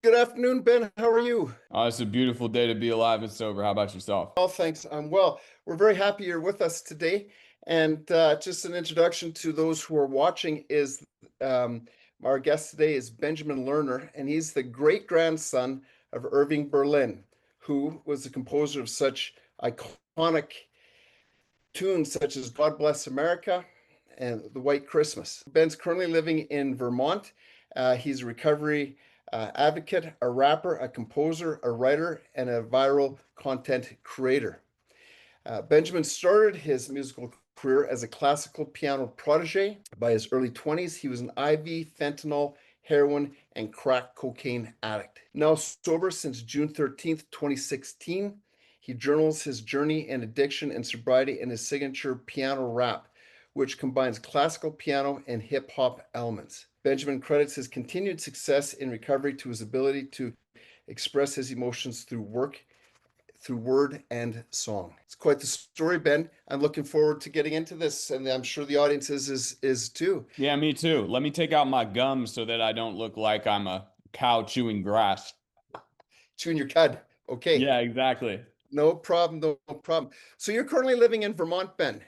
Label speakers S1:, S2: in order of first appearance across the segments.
S1: Good afternoon, Ben. How are you?
S2: It's a beautiful day to be alive and sober. How about yourself?
S1: Well, thanks. I'm well. We're very happy you're with us today. And just an introduction to those who are watching is um, our guest today is Benjamin Lerner, and he's the great grandson of Irving Berlin, who was the composer of such iconic tunes such as God Bless America and The White Christmas. Ben's currently living in Vermont. He's a recovery advocate, a rapper, a composer, a writer, and a viral content creator. Benjamin started his musical career as a classical piano protege. By his early 20s, he was an IV, fentanyl, heroin, and crack cocaine addict. Now sober since June 13th, 2016, he journals his journey in addiction and sobriety in his signature piano rap, which combines classical piano and hip hop elements. Benjamin credits his continued success in recovery to his ability to express his emotions through word and song. It's quite the story, Ben. I'm looking forward to getting into this, and I'm sure the audience is too.
S2: Yeah, me too. Let me take out my gum so that I don't look like I'm a cow chewing grass.
S1: Chewing your cud. Okay,
S2: Yeah, exactly.
S1: no problem, no problem. So you're currently living in Vermont, Ben.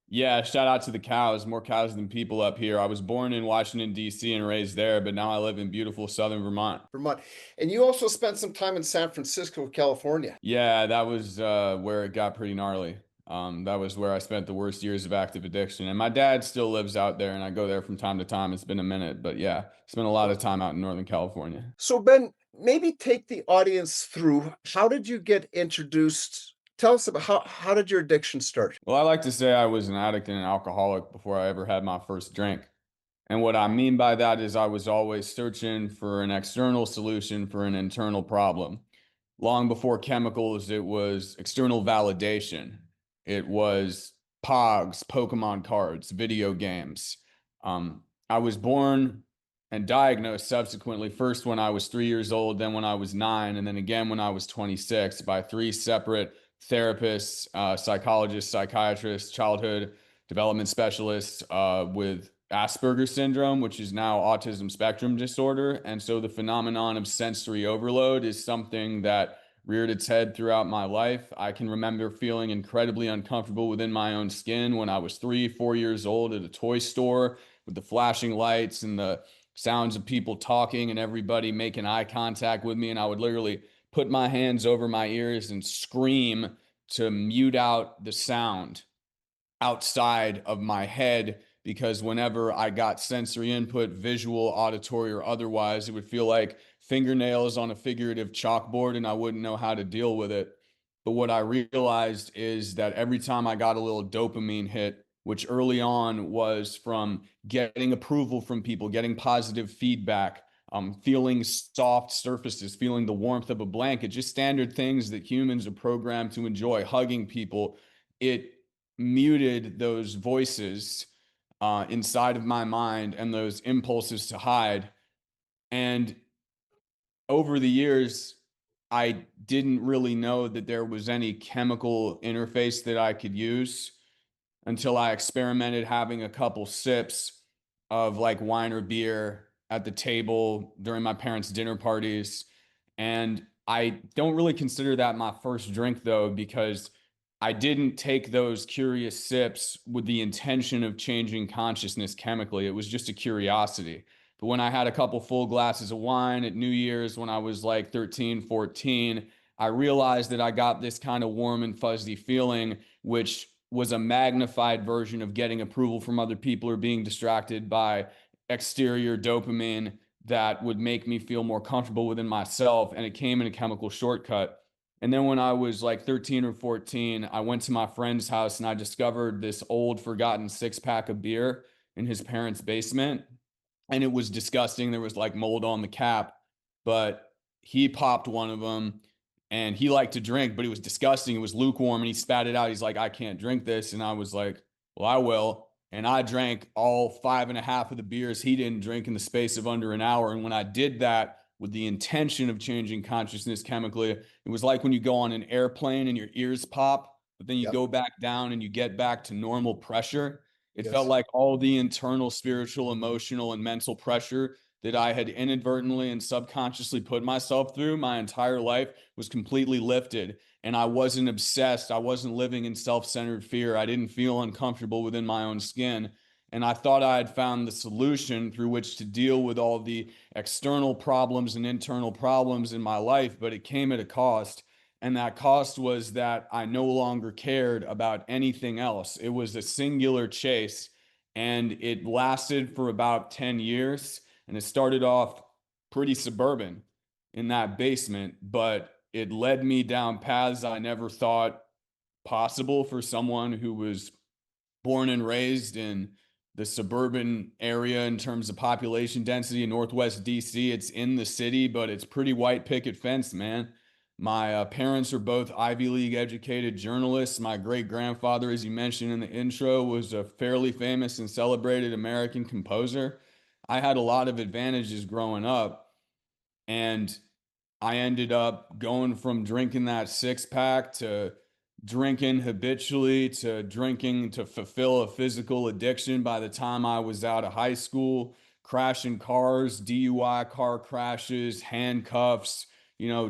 S2: Yeah, shout out to the cows. More cows than people up here. I was born in Washington, D.C. and raised there, but now I live in beautiful southern Vermont.
S1: Vermont. And you also spent some time in San Francisco, California.
S2: Yeah, that was where it got pretty gnarly. That was where I spent the worst years of active addiction. And my dad still lives out there, and I go there from time to time. It's been a minute, but yeah, spent a lot of time out in Northern California.
S1: So, Ben, maybe take the audience through how did you get introduced? Tell us about how did your addiction start?
S2: Well, I like to say I was an addict and an alcoholic before I ever had my first drink. And what I mean by that is I was always searching for an external solution for an internal problem. Long before chemicals, it was external validation. It was Pogs, Pokemon cards, video games. I was born and diagnosed subsequently, first when I was 3 years old, then when I was nine, and then again when I was 26 by three separate therapists, psychologists, psychiatrists, childhood development specialists with Asperger's syndrome, which is now autism spectrum disorder. And so the phenomenon of sensory overload is something that reared its head throughout my life. I can remember feeling incredibly uncomfortable within my own skin when I was 3, 4 years old at a toy store with the flashing lights and the sounds of people talking and everybody making eye contact with me. And I would literally put my hands over my ears and scream to mute out the sound outside of my head because whenever I got sensory input, visual, auditory, or otherwise, it would feel like fingernails on a figurative chalkboard and I wouldn't know how to deal with it. But what I realized is that every time I got a little dopamine hit, which early on was from getting approval from people, getting positive feedback, feeling soft surfaces, feeling the warmth of a blanket, just standard things that humans are programmed to enjoy, hugging people, it muted those voices inside of my mind and those impulses to hide. And over the years, I didn't really know that there was any chemical interface that I could use until I experimented having a couple sips of like wine or beer at the table during my parents' dinner parties. And I don't really consider that my first drink though, because I didn't take those curious sips with the intention of changing consciousness chemically. It was just a curiosity. But when I had a couple full glasses of wine at New Year's when I was like 13, 14, I realized that I got this kind of warm and fuzzy feeling, which was a magnified version of getting approval from other people or being distracted by exterior dopamine that would make me feel more comfortable within myself. And it came in a chemical shortcut. And then when I was like 13 or 14, I went to my friend's house and I discovered this old forgotten six pack of beer in his parents' basement. And it was disgusting. There was like mold on the cap, but he popped one of them and he liked to drink, but it was disgusting. It was lukewarm and he spat it out. He's like, I can't drink this. And I was like, well, I will. And I drank all five and a half of the beers he didn't drink in the space of under an hour. And when I did that with the intention of changing consciousness chemically, it was like when you go on an airplane and your ears pop, but then you
S1: Yep.
S2: go back down and you get back to normal pressure. It felt
S1: Yes.
S2: like all the internal spiritual, emotional, and mental pressure that I had inadvertently and subconsciously put myself through my entire life was completely lifted. And I wasn't obsessed. I wasn't living in self-centered fear. I didn't feel uncomfortable within my own skin. And I thought I had found the solution through which to deal with all the external problems and internal problems in my life, but it came at a cost. And that cost was that I no longer cared about anything else. It was a singular chase, and it lasted for about 10 years. And it started off pretty suburban in that basement, but it led me down paths I never thought possible for someone who was born and raised in the suburban area in terms of population density in Northwest DC. It's in the city, but it's pretty white picket fence, man. My parents are both Ivy League educated journalists. My great grandfather, as you mentioned in the intro, was a fairly famous and celebrated American composer. I had a lot of advantages growing up, and I ended up going from drinking that six pack to drinking habitually to drinking to fulfill a physical addiction by the time I was out of high school, crashing cars, DUI car crashes, handcuffs,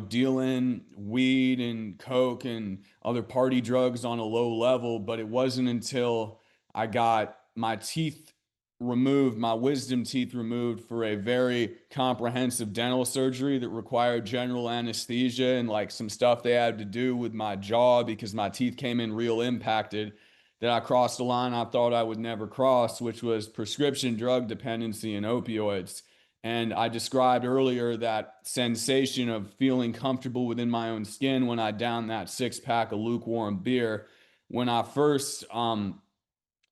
S2: dealing weed and coke and other party drugs on a low level. But it wasn't until I got my teeth removed, my wisdom teeth removed for a very comprehensive dental surgery that required general anesthesia and like some stuff they had to do with my jaw because my teeth came in real impacted, that I crossed a line I thought I would never cross, which was prescription drug dependency and opioids. And I described earlier that sensation of feeling comfortable within my own skin when I downed that six pack of lukewarm beer. When I first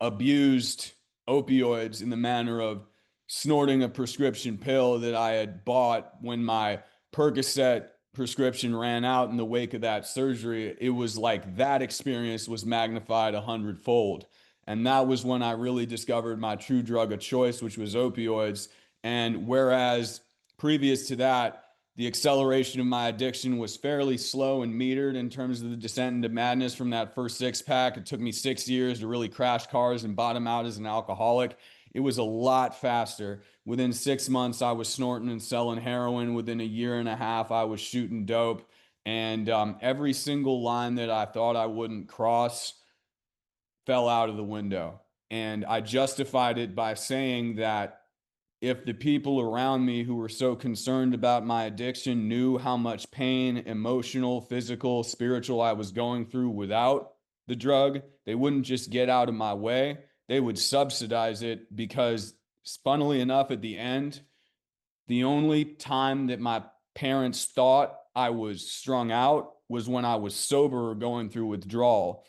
S2: abused opioids in the manner of snorting a prescription pill that I had bought when my Percocet prescription ran out in the wake of that surgery, it was like that experience was magnified 100-fold. And that was when I really discovered my true drug of choice, which was opioids. And whereas previous to that, the acceleration of my addiction was fairly slow and metered in terms of the descent into madness from that first six pack. It took me 6 years to really crash cars and bottom out as an alcoholic. It was a lot faster. Within 6 months, I was snorting and selling heroin. Within a year and a half, I was shooting dope. And every single line that I thought I wouldn't cross fell out of the window. And I justified it by saying that if the people around me who were so concerned about my addiction knew how much pain, emotional, physical, spiritual I was going through without the drug, they wouldn't just get out of my way. They would subsidize it because, funnily enough, at the end, the only time that my parents thought I was strung out was when I was sober or going through withdrawal.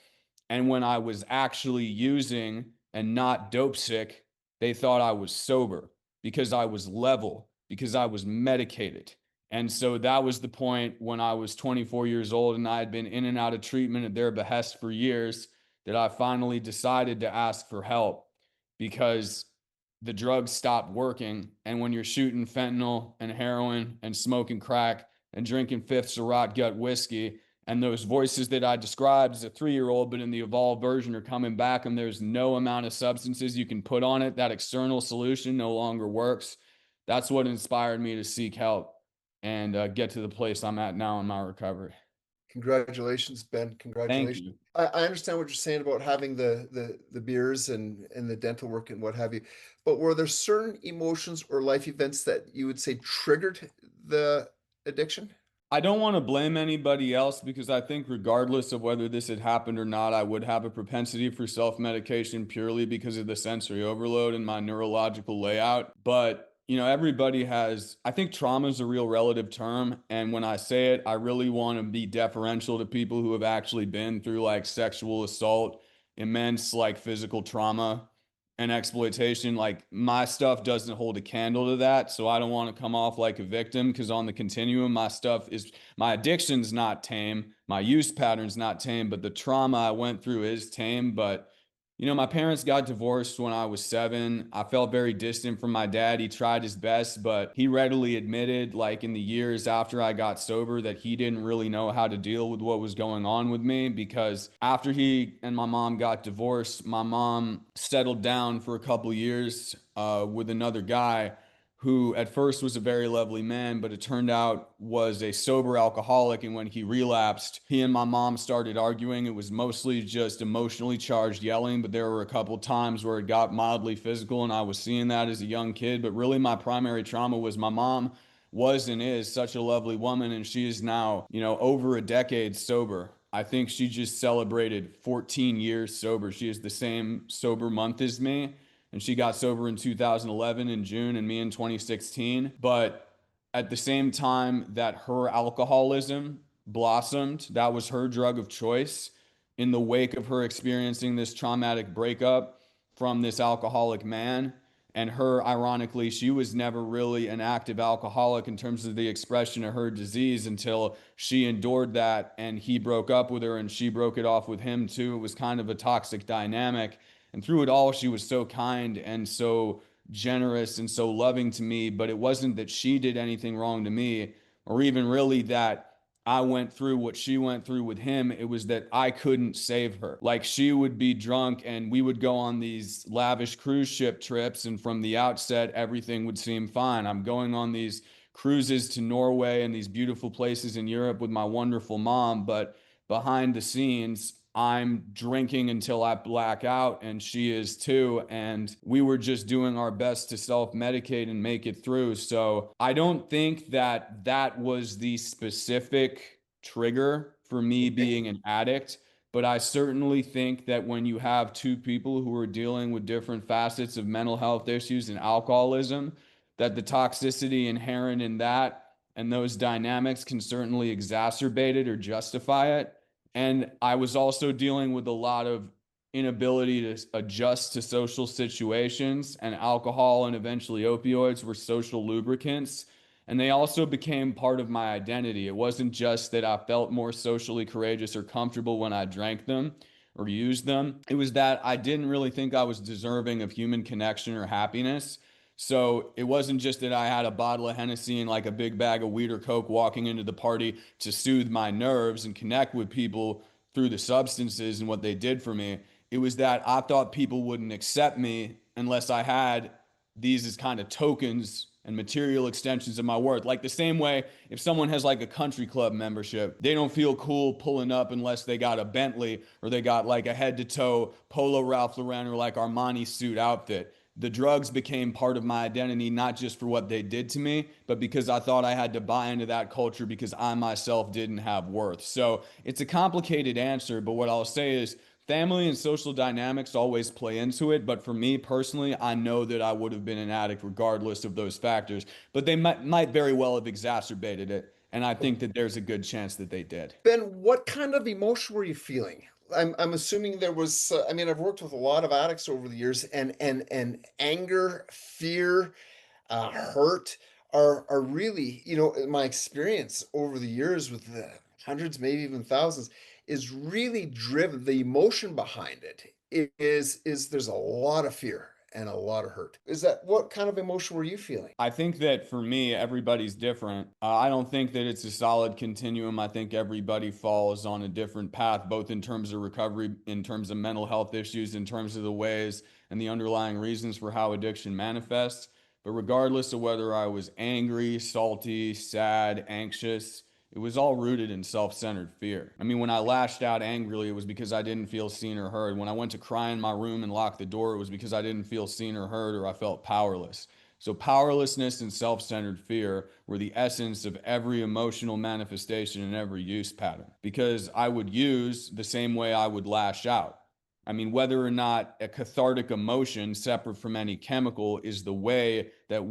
S2: And when I was actually using and not dope sick, they thought I was sober because I was level, because I was medicated. And so that was the point when I was 24 years old and I had been in and out of treatment at their behest for years that I finally decided to ask for help because the drugs stopped working. And when you're shooting fentanyl and heroin and smoking crack and drinking fifths of rot gut whiskey, and those voices that I described as a 3-year-old, but in the evolved version are coming back, and there's no amount of substances you can put on it. That external solution no longer works. That's what inspired me to seek help and get to the place I'm at now in my recovery.
S1: Congratulations, Ben.
S2: Thank
S1: Congratulations.
S2: you.
S1: I understand what you're saying about having the beers and the dental work and what have you, but were there certain emotions or life events that you would say triggered the addiction?
S2: I don't want to blame anybody else because I think regardless of whether this had happened or not, I would have a propensity for self-medication purely because of the sensory overload and my neurological layout. But, everybody has, I think trauma is a real relative term. And when I say it, I really want to be deferential to people who have actually been through like sexual assault, immense like physical trauma and exploitation. Like my stuff doesn't hold a candle to that, so I don't want to come off like a victim because on the continuum my addiction's not tame, my use pattern's not tame, but the trauma I went through is tame. But my parents got divorced when I was 7. I felt very distant from my dad. He tried his best, but he readily admitted, like in the years after I got sober, that he didn't really know how to deal with what was going on with me because after he and my mom got divorced, my mom settled down for a couple years with another guy who at first was a very lovely man, but it turned out was a sober alcoholic. And when he relapsed, he and my mom started arguing. It was mostly just emotionally charged yelling, but there were a couple times where it got mildly physical, and I was seeing that as a young kid. But really, my primary trauma was my mom was and is such a lovely woman, and she is now, over a decade sober. I think she just celebrated 14 years sober. She is the same sober month as me, and she got sober in 2011 in June and me in 2016. But at the same time that her alcoholism blossomed, that was her drug of choice in the wake of her experiencing this traumatic breakup from this alcoholic man. And her, ironically, she was never really an active alcoholic in terms of the expression of her disease until she endured that and he broke up with her and she broke it off with him too. It was kind of a toxic dynamic. And through it all, she was so kind and so generous and so loving to me. But it wasn't that she did anything wrong to me, or even really that I went through what she went through with him. It was that I couldn't save her. Like, she would be drunk and we would go on these lavish cruise ship trips, and from the outset, everything would seem fine. I'm going on these cruises to Norway and these beautiful places in Europe with my wonderful mom, but behind the scenes, I'm drinking until I black out, and she is too. And we were just doing our best to self-medicate and make it through. So I don't think that that was the specific trigger for me being an addict. But I certainly think that when you have two people who are dealing with different facets of mental health issues and alcoholism, that the toxicity inherent in that and those dynamics can certainly exacerbate it or justify it. And I was also dealing with a lot of inability to adjust to social situations, and alcohol and eventually opioids were social lubricants. And they also became part of my identity. It wasn't just that I felt more socially courageous or comfortable when I drank them or used them. It was that I didn't really think I was deserving of human connection or happiness. So it wasn't just that I had a bottle of Hennessy and like a big bag of weed or coke walking into the party to soothe my nerves and connect with people through the substances and what they did for me. It was that I thought people wouldn't accept me unless I had these as kind of tokens and material extensions of my worth. Like the same way, if someone has like a country club membership, they don't feel cool pulling up unless they got a Bentley or they got like a head to toe Polo Ralph Lauren or like Armani suit outfit. The drugs became part of my identity, not just for what they did to me, but because I thought I had to buy into that culture because I myself didn't have worth. So it's a complicated answer, but what I'll say is family and social dynamics always play into it. But for me personally, I know that I would have been an addict regardless of those factors, but they might very well have exacerbated it. And I think that there's a good chance that they did.
S1: Ben, what kind of emotion were you feeling? I'm assuming there was. I mean, I've worked with a lot of addicts over the years, and anger, fear, hurt are really, in my experience over the years with the hundreds, maybe even thousands, is really driven. The emotion behind it is there's a lot of fear and a lot of hurt. Is that what kind of emotion were you feeling?
S2: I think that for me, everybody's different. I don't think that it's a solid continuum. I think everybody falls on a different path, both in terms of recovery, in terms of mental health issues, in terms of the ways and the underlying reasons for how addiction manifests. But regardless of whether I was angry, salty, sad, anxious, it was all rooted in self-centered fear. I mean, when I lashed out angrily, it was because I didn't feel seen or heard. When I went to cry in my room and locked the door, it was because I didn't feel seen or heard, or I felt powerless. So powerlessness and self-centered fear were the essence of every emotional manifestation and every use pattern, because I would use the same way I would lash out. I mean, whether or not a cathartic emotion separate from any chemical is the way that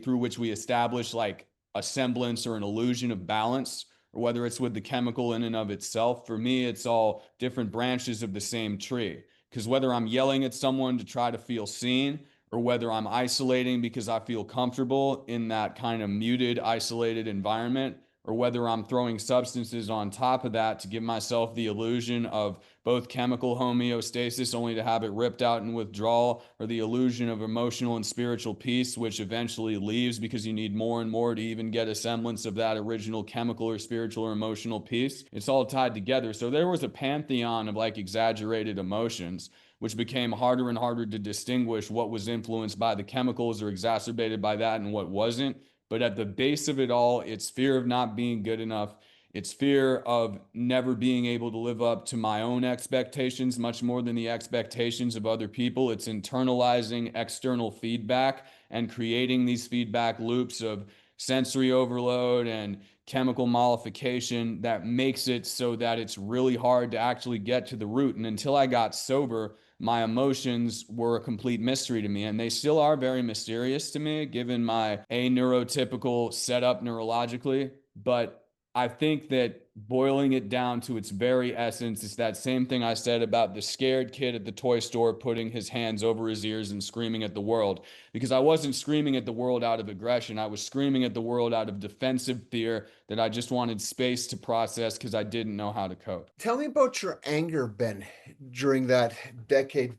S2: through which we establish like a semblance or an illusion of balance, or whether it's with the chemical in and of itself, for me, it's all different branches of the same tree. Because whether I'm yelling at someone to try to feel seen, or whether I'm isolating because I feel comfortable in that kind of muted, isolated environment, or whether I'm throwing substances on top of that to give myself the illusion of both chemical homeostasis only to have it ripped out in withdrawal, or the illusion of emotional and spiritual peace, which eventually leaves because you need more and more to even get a semblance of that original chemical or spiritual or emotional peace. It's all tied together. So there was a pantheon of like exaggerated emotions. which became harder and harder to distinguish what was influenced by the chemicals or exacerbated by that and what wasn't. But at the base of it all, it's fear of not being good enough. It's fear of never being able to live up to my own expectations much more than the expectations of other people. It's internalizing external feedback and creating these feedback loops of sensory overload and chemical mollification that makes it so that it's really hard to actually get to the root. And until I got sober, my emotions were a complete mystery to me, and they still are very mysterious to me given my aneurotypical setup neurologically. But I think that boiling it down to its very essence is that same thing I said about the scared kid at the toy store putting his hands over his ears and screaming at the world. Because I wasn't screaming at the world out of aggression. I was screaming at the world out of defensive fear that I just wanted space to process because I didn't know how to cope.
S1: Tell me about your anger, Ben, during that decade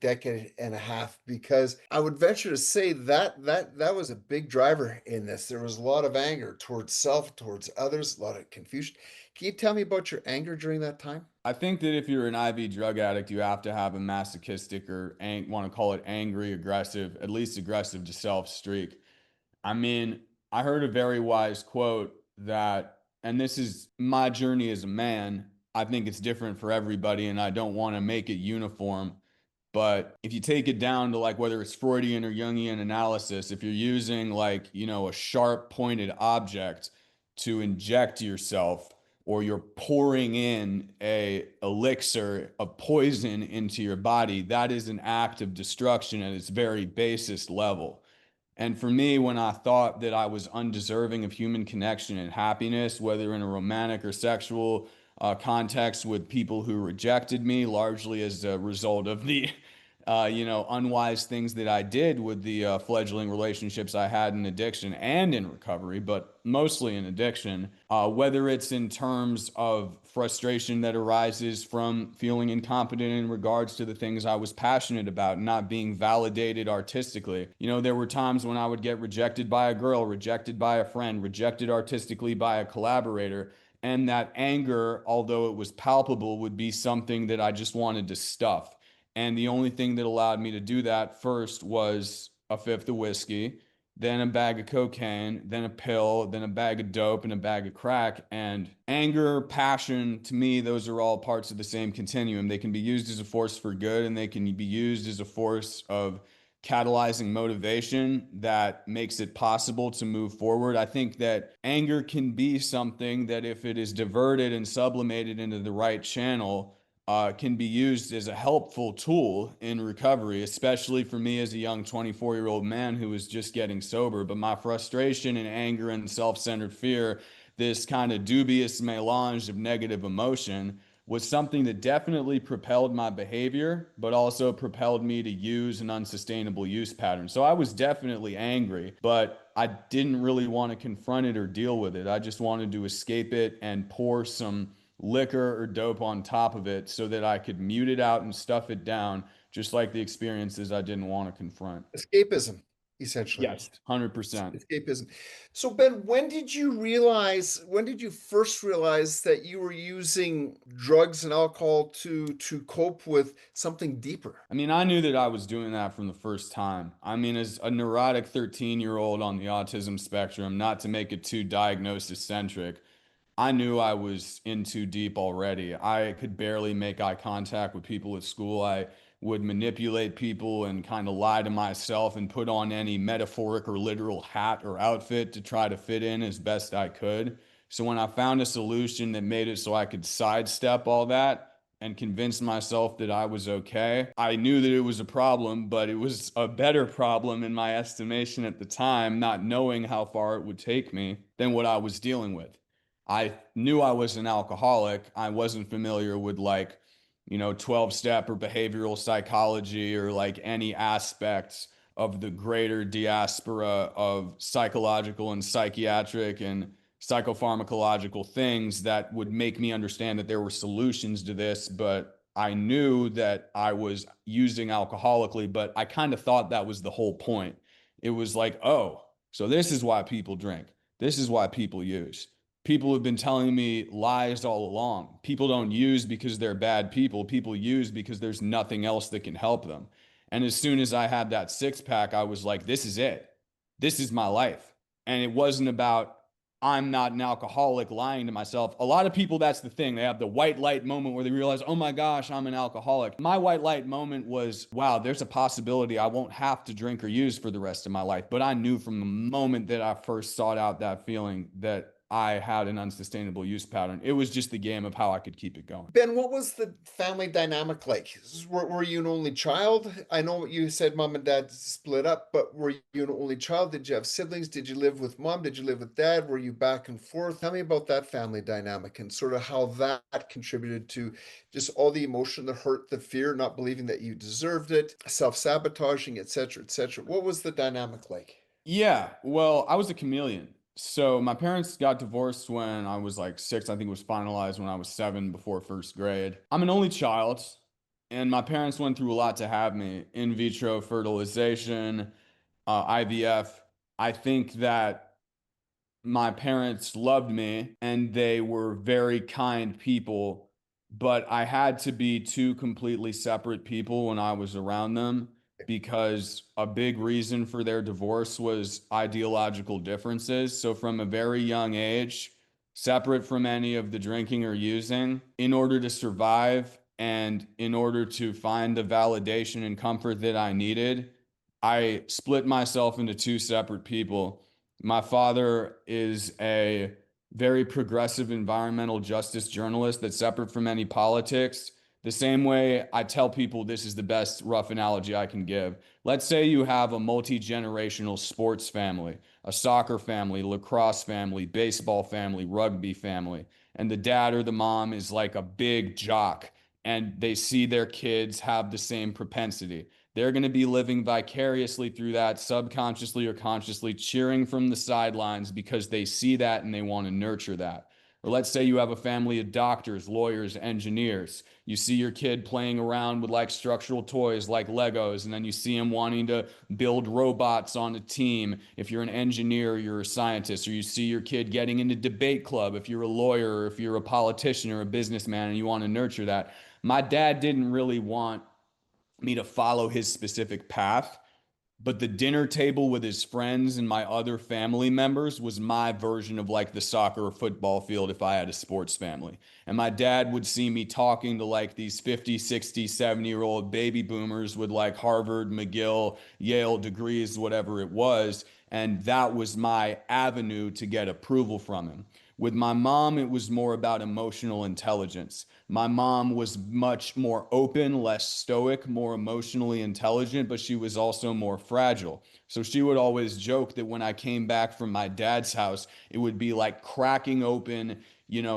S1: and a half, because I would venture to say that was a big driver in this. There was a lot of anger towards self, towards others, a lot of confusion. Can you tell me about your anger during that time?
S2: I think that if you're an IV drug addict, you have to have a masochistic or want to call it angry, aggressive, at least aggressive to self streak. I mean, I heard a very wise quote that, and this is my journey as a man. I think it's different for everybody, and I don't want to make it uniform. But if you take it down to like whether it's Freudian or Jungian analysis, if you're using like, a sharp pointed object to inject yourself, or you're pouring in a elixir of poison into your body, that is an act of destruction at its very basest level. And for me, when I thought that I was undeserving of human connection and happiness, whether in a romantic or sexual context with people who rejected me, largely as a result of the, unwise things that I did with the fledgling relationships I had in addiction and in recovery, but mostly in addiction, whether it's in terms of frustration that arises from feeling incompetent in regards to the things I was passionate about, not being validated artistically. There were times when I would get rejected by a girl, rejected by a friend, rejected artistically by a collaborator. And that anger, although it was palpable, would be something that I just wanted to stuff. And the only thing that allowed me to do that first was a fifth of whiskey, then a bag of cocaine, then a pill, then a bag of dope, and a bag of crack. And anger, passion, to me, those are all parts of the same continuum. They can be used as a force for good, and they can be used as a force of catalyzing motivation that makes it possible to move forward. I think that anger can be something that, if it is diverted and sublimated into the right channel, can be used as a helpful tool in recovery, especially for me as a young 24-year-old man who was just getting sober. But my frustration and anger and self-centered fear, this kind of dubious melange of negative emotion, was something that definitely propelled my behavior, but also propelled me to use an unsustainable use pattern. So I was definitely angry, but I didn't really want to confront it or deal with it. I just wanted to escape it and pour some liquor or dope on top of it so that I could mute it out and stuff it down, just like the experiences I didn't want to confront.
S1: Escapism, essentially.
S2: Yes, 100%.
S1: Escapism. So Ben, when did you first realize that you were using drugs and alcohol to cope with something deeper?
S2: I mean, I knew that I was doing that from the first time. I mean, as a neurotic 13-year-old on the autism spectrum, not to make it too diagnosis centric, I knew I was in too deep already. I could barely make eye contact with people at school. I would manipulate people and kind of lie to myself and put on any metaphoric or literal hat or outfit to try to fit in as best I could. So when I found a solution that made it so I could sidestep all that and convince myself that I was okay, I knew that it was a problem, but it was a better problem in my estimation at the time, not knowing how far it would take me than what I was dealing with. I knew I was an alcoholic. I wasn't familiar with 12-step or behavioral psychology or like any aspects of the greater diaspora of psychological and psychiatric and psychopharmacological things that would make me understand that there were solutions to this. But I knew that I was using alcoholically, but I kind of thought that was the whole point. It was like, oh, so this is why people drink. This is why people use. People have been telling me lies all along. People don't use because they're bad people. People use because there's nothing else that can help them. And as soon as I had that six pack, I was like, this is it. This is my life. And it wasn't about, I'm not an alcoholic, lying to myself. A lot of people, that's the thing. They have the white light moment where they realize, oh my gosh, I'm an alcoholic. My white light moment was, wow, there's a possibility I won't have to drink or use for the rest of my life. But I knew from the moment that I first sought out that feeling that I had an unsustainable use pattern. It was just the game of how I could keep it going.
S1: Ben, what was the family dynamic like? Were you an only child? I know you said mom and dad split up, but were you an only child? Did you have siblings? Did you live with mom? Did you live with dad? Were you back and forth? Tell me about that family dynamic and sort of how that contributed to just all the emotion, the hurt, the fear, not believing that you deserved it, self-sabotaging, etc., etc. What was the dynamic like?
S2: Yeah, well, I was a chameleon. So my parents got divorced when I was like six. I think it was finalized when I was seven before first grade. I'm an only child, and my parents went through a lot to have me. In vitro fertilization, IVF. I think that my parents loved me and they were very kind people, but I had to be two completely separate people when I was around them because a big reason for their divorce was ideological differences. So from a very young age, separate from any of the drinking or using, in order to survive and in order to find the validation and comfort that I needed, I split myself into two separate people. My father is a very progressive environmental justice journalist that's separate from any politics. The same way I tell people, this is the best rough analogy I can give. Let's say you have a multi-generational sports family, a soccer family, lacrosse family, baseball family, rugby family, and the dad or the mom is like a big jock and they see their kids have the same propensity. They're going to be living vicariously through that, subconsciously or consciously, cheering from the sidelines because they see that and they want to nurture that. Or let's say you have a family of doctors, lawyers, engineers. You see your kid playing around with like structural toys like Legos, and then you see him wanting to build robots on a team if you're an engineer or you're a scientist. Or you see your kid getting into debate club if you're a lawyer or if you're a politician or a businessman and you want to nurture that. My dad didn't really want me to follow his specific path, but the dinner table with his friends and my other family members was my version of like the soccer or football field if I had a sports family. And my dad would see me talking to like these 50, 60, 70-year-old baby boomers with like Harvard, McGill, Yale degrees, whatever it was. And that was my avenue to get approval from him. With my mom, it was more about emotional intelligence. My mom was much more open, less stoic, more emotionally intelligent, but she was also more fragile. So she would always joke that when I came back from my dad's house, it would be like cracking open,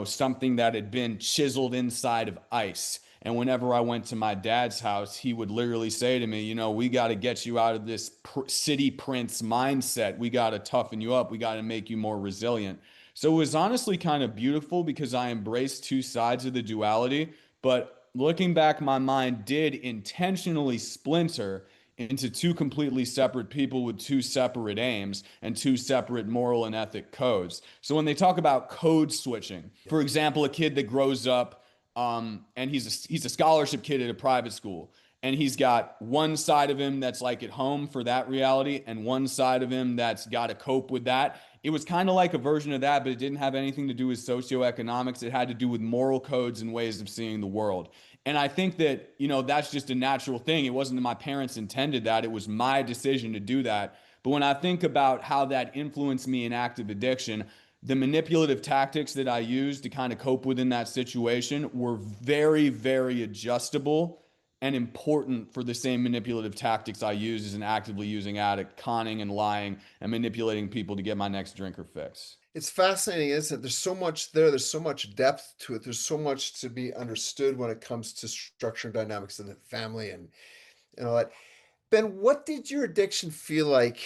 S2: something that had been chiseled inside of ice. And whenever I went to my dad's house, he would literally say to me, we got to get you out of this city prince mindset. We got to toughen you up. We got to make you more resilient. So it was honestly kind of beautiful because I embraced two sides of the duality. But looking back, my mind did intentionally splinter into two completely separate people with two separate aims and two separate moral and ethic codes. So when they talk about code switching, for example, a kid that grows up and he's a scholarship kid at a private school, and he's got one side of him that's like at home for that reality and one side of him that's got to cope with that. It was kind of like a version of that, but it didn't have anything to do with socioeconomics. It had to do with moral codes and ways of seeing the world. And I think that, that's just a natural thing. It wasn't that my parents intended that. It was my decision to do that. But when I think about how that influenced me in active addiction, the manipulative tactics that I used to kind of cope within that situation were very, very adjustable and important for the same manipulative tactics I use as an actively using addict, conning and lying and manipulating people to get my next drink or fix.
S1: It's fascinating, isn't it? There's so much there. There's so much depth to it. There's so much to be understood when it comes to structure and dynamics in the family and all that. Ben, what did your addiction feel like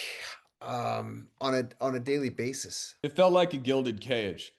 S1: on a daily basis?
S2: It felt like a gilded cage.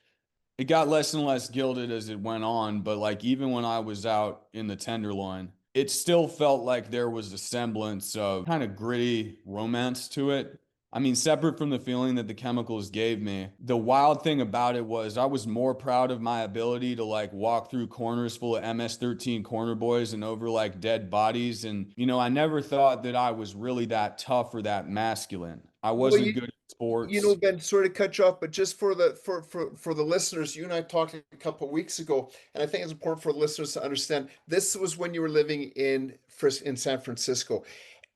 S2: It got less and less gilded as it went on, but like even when I was out in the Tenderloin, it still felt like there was a semblance of kind of gritty romance to it. I mean, separate from the feeling that the chemicals gave me, the wild thing about it was I was more proud of my ability to like walk through corners full of MS-13 corner boys and over like dead bodies. And, I never thought that I was really that tough or that masculine. I
S1: Well,
S2: wasn't good at sports.
S1: Ben, sorry to cut you off, but just for the for the listeners, you and I talked a couple of weeks ago, and I think it's important for listeners to understand this was when you were living in San Francisco.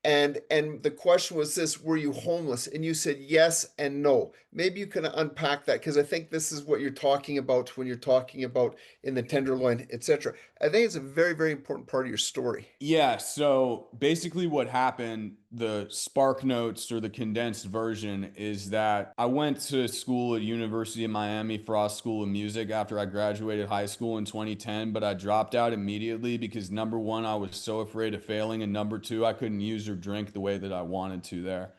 S1: And the question was this, were you homeless? And you said yes and no. Maybe you can unpack that because I think this is what you're talking about when you're talking about in the Tenderloin, etc. I think it's a very, very important part of your story.
S2: Yeah, so basically what happened, the Spark Notes or the condensed version is that I went to school at University of Miami Frost School of Music after I graduated high school in 2010, but I dropped out immediately because number one, I was so afraid of failing, and number two, I couldn't use or drink the way that I wanted to there.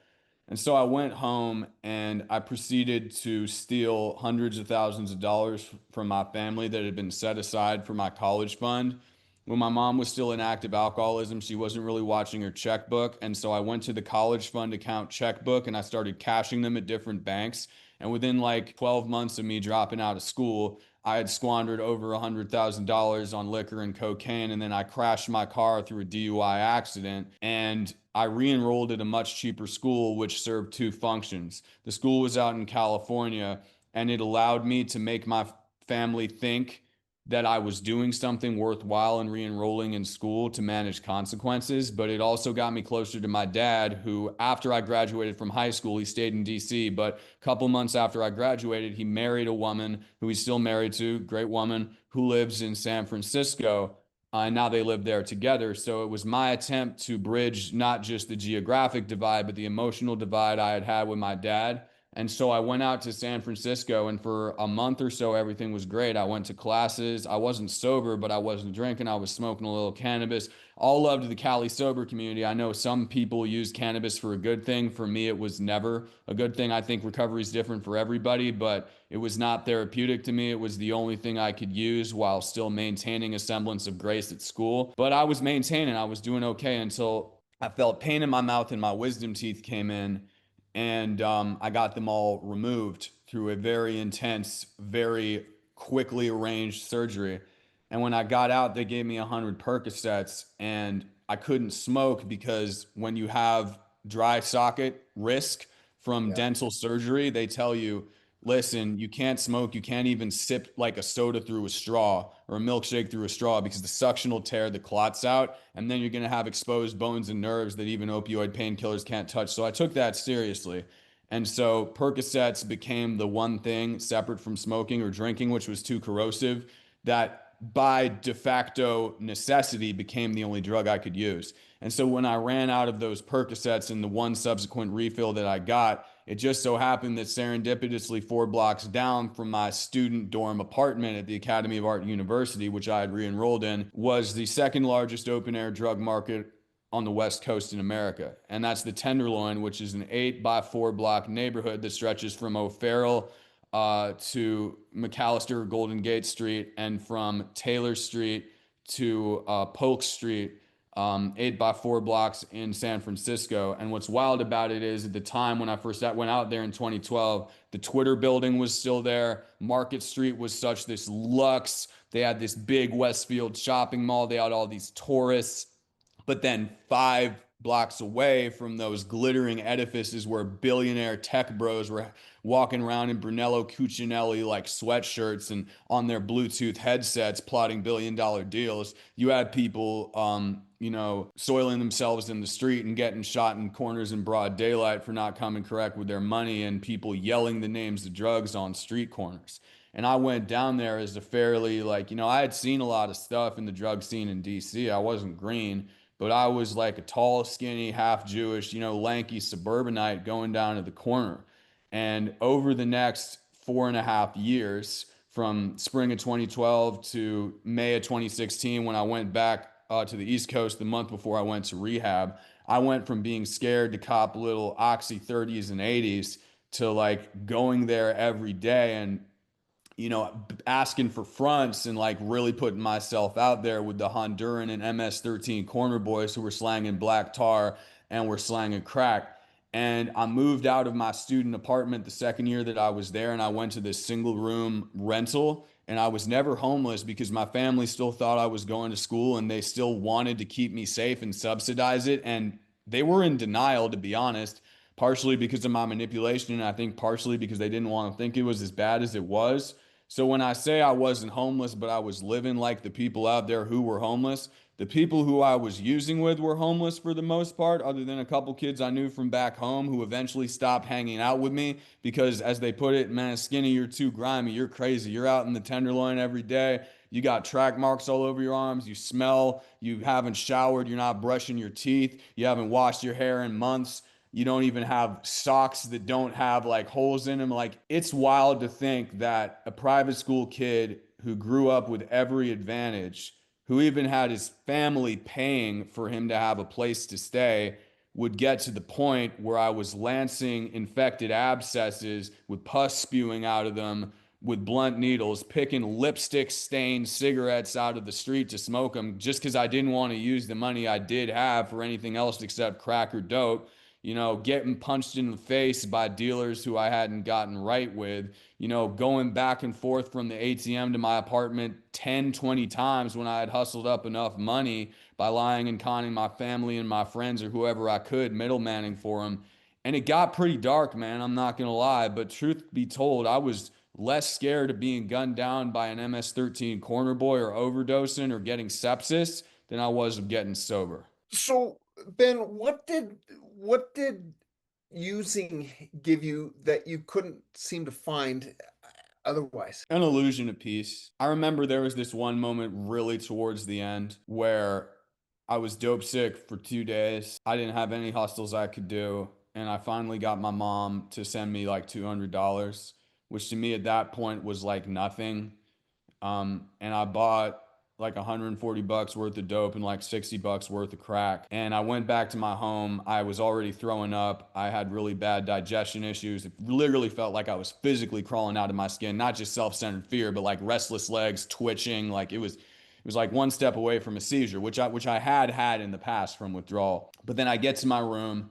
S2: And so I went home and I proceeded to steal hundreds of thousands of dollars from my family that had been set aside for my college fund. When my mom was still in active alcoholism, she wasn't really watching her checkbook. And so I went to the college fund account checkbook and I started cashing them at different banks. And within like 12 months of me dropping out of school, I had squandered over $100,000 on liquor and cocaine. And then I crashed my car through a DUI accident. And I re enrolled at a much cheaper school, which served two functions. The school was out in California, and it allowed me to make my family think that I was doing something worthwhile and re-enrolling in school to manage consequences, but it also got me closer to my dad, who after I graduated from high school, he stayed in DC, but a couple months after I graduated, he married a woman who he's still married to, great woman, who lives in San Francisco. And now they live there together. So it was my attempt to bridge not just the geographic divide, but the emotional divide I had had with my dad. And so I went out to San Francisco, and for a month or so, everything was great. I went to classes. I wasn't sober, but I wasn't drinking. I was smoking a little cannabis. All love to the Cali sober community. I know some people use cannabis for a good thing. For me, it was never a good thing. I think recovery is different for everybody, but it was not therapeutic to me. It was the only thing I could use while still maintaining a semblance of grace at school. But I was maintaining, I was doing okay until I felt pain in my mouth and my wisdom teeth came in, and I got them all removed through a very intense, very quickly arranged surgery. And when I got out, they gave me 100 Percocets, and I couldn't smoke because when you have dry socket risk from
S1: Yeah.
S2: dental surgery, they tell you, listen, you can't smoke, you can't even sip like a soda through a straw or a milkshake through a straw because the suction will tear the clots out, and then you're going to have exposed bones and nerves that even opioid painkillers can't touch. So I took that seriously. And so Percocets became the one thing separate from smoking or drinking, which was too corrosive, that by de facto necessity became the only drug I could use. And so when I ran out of those Percocets and the one subsequent refill that I got, it just so happened that serendipitously 4 blocks down from my student dorm apartment at the Academy of Art University, which I had re-enrolled in, was the second largest open air drug market on the West Coast in America. And that's the Tenderloin, which is an 8 by 4 block neighborhood that stretches from O'Farrell to McAllister Golden Gate Street, and from Taylor Street to Polk Street, 8 by 4 blocks in San Francisco. And what's wild about it is at the time when I first went out there in 2012, the Twitter building was still there. Market Street was such this luxe. They had this big Westfield shopping mall. They had all these tourists. But then 5 blocks away from those glittering edifices where billionaire tech bros were walking around in Brunello Cucinelli like sweatshirts and on their Bluetooth headsets plotting billion-dollar deals, you had people, soiling themselves in the street and getting shot in corners in broad daylight for not coming correct with their money, and people yelling the names of drugs on street corners. And I went down there as a fairly, I had seen a lot of stuff in the drug scene in DC. I wasn't green, but I was like a tall, skinny, half Jewish, lanky suburbanite going down to the corner. And over the next 4.5 years, from spring of 2012 to May of 2016, when I went back to the East Coast the month before I went to rehab, I went from being scared to cop little Oxy 30s and 80s to like going there every day and asking for fronts and like really putting myself out there with the Honduran and MS-13 corner boys who were slanging black tar and were slanging crack. And I moved out of my student apartment the second year that I was there, and I went to this single room rental. And I was never homeless because my family still thought I was going to school and they still wanted to keep me safe and subsidize it. And they were in denial, to be honest, partially because of my manipulation. And I think partially because they didn't want to think it was as bad as it was. So when I say I wasn't homeless, but I was living like the people out there who were homeless, the people who I was using with were homeless for the most part, other than a couple kids I knew from back home who eventually stopped hanging out with me because, as they put it, man, Skinny, you're too grimy. You're crazy. You're out in the Tenderloin every day. You got track marks all over your arms. You smell. You haven't showered. You're not brushing your teeth. You haven't washed your hair in months. You don't even have socks that don't have like holes in them. Like, it's wild to think that a private school kid who grew up with every advantage, who even had his family paying for him to have a place to stay, would get to the point where I was lancing infected abscesses with pus spewing out of them with blunt needles, picking lipstick stained cigarettes out of the street to smoke them just because I didn't want to use the money I did have for anything else except crack or dope. Getting punched in the face by dealers who I hadn't gotten right with, going back and forth from the ATM to my apartment 10, 20 times when I had hustled up enough money by lying and conning my family and my friends or whoever I could, middlemaning for them. And it got pretty dark, man. I'm not going to lie. But truth be told, I was less scared of being gunned down by an MS-13 corner boy or overdosing or getting sepsis than I was of getting sober.
S1: So, Ben, what did using give you that you couldn't seem to find otherwise?
S2: An illusion of peace. I remember there was this one moment really towards the end where I was dope sick for 2 days. I didn't have any hustles I could do. And I finally got my mom to send me like $200, which to me at that point was like nothing. And I bought like 140 bucks worth of dope and like 60 bucks worth of crack. And I went back to my home. I was already throwing up. I had really bad digestion issues. It literally felt like I was physically crawling out of my skin, not just self-centered fear, but like restless legs, twitching. Like it was like one step away from a seizure, which I had in the past from withdrawal. But then I get to my room,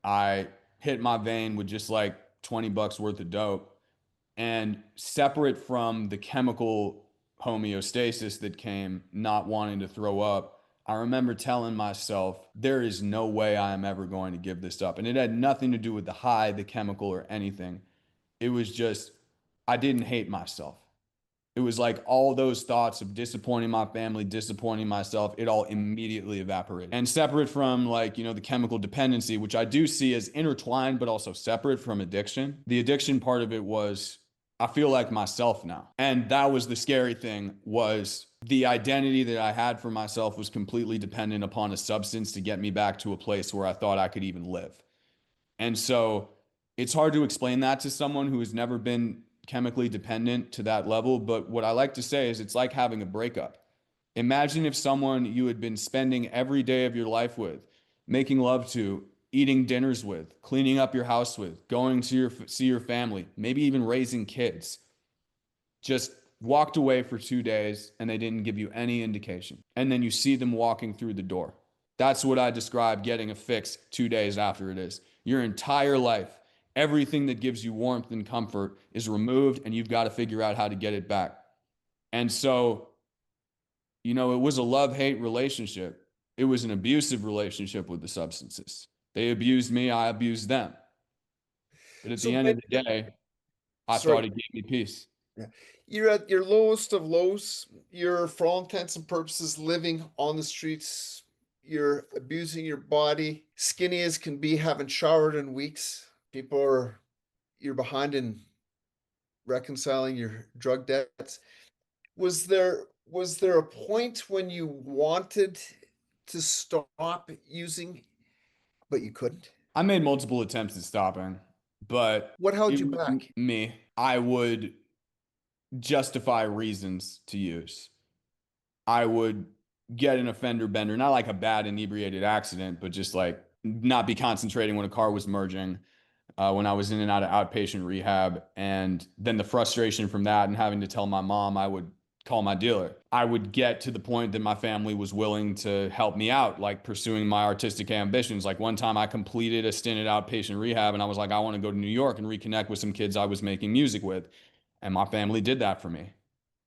S2: I hit my vein with just like 20 bucks worth of dope. And separate from the chemical homeostasis that came, not wanting to throw up, I remember telling myself, there is no way I am ever going to give this up. And it had nothing to do with the high, the chemical, or anything. It was just, I didn't hate myself. It was like all those thoughts of disappointing my family, disappointing myself, it all immediately evaporated. And separate from like, the chemical dependency, which I do see as intertwined, but also separate from addiction. The addiction part of it was, I feel like myself now. And that was the scary thing, was the identity that I had for myself was completely dependent upon a substance to get me back to a place where I thought I could even live. And so it's hard to explain that to someone who has never been chemically dependent to that level. But what I like to say is it's like having a breakup. Imagine if someone you had been spending every day of your life with, making love to, eating dinners with, cleaning up your house with, going to see your family, maybe even raising kids, just walked away for 2 days and they didn't give you any indication. And then you see them walking through the door. That's what I describe getting a fix 2 days after it is. Your entire life, everything that gives you warmth and comfort is removed, and you've got to figure out how to get it back. And so, it was a love-hate relationship. It was an abusive relationship with the substances. They abused me, I abused them. But at
S1: So,
S2: the end
S1: Ben,
S2: of the day, I thought
S1: sorry,
S2: it gave me peace.
S1: yeah. You're at your lowest of lows. You're, for all intents and purposes, living on the streets. You're abusing your body. Skinny as can be, haven't showered in weeks. You're behind in reconciling your drug debts. Was there a point when you wanted to stop using, but you couldn't?
S2: I made multiple attempts at stopping, but
S1: What held
S2: it
S1: you
S2: was
S1: back?
S2: me. I would justify reasons to use. I would get an offender bender, not like a bad inebriated accident, but just like not be concentrating when a car was merging, when I was in and out of outpatient rehab. And then the frustration from that and having to tell my mom I would call my dealer. I would get to the point that my family was willing to help me out, like pursuing my artistic ambitions. Like one time I completed a stint at outpatient rehab and I was like, I want to go to New York and reconnect with some kids I was making music with. And my family did that for me.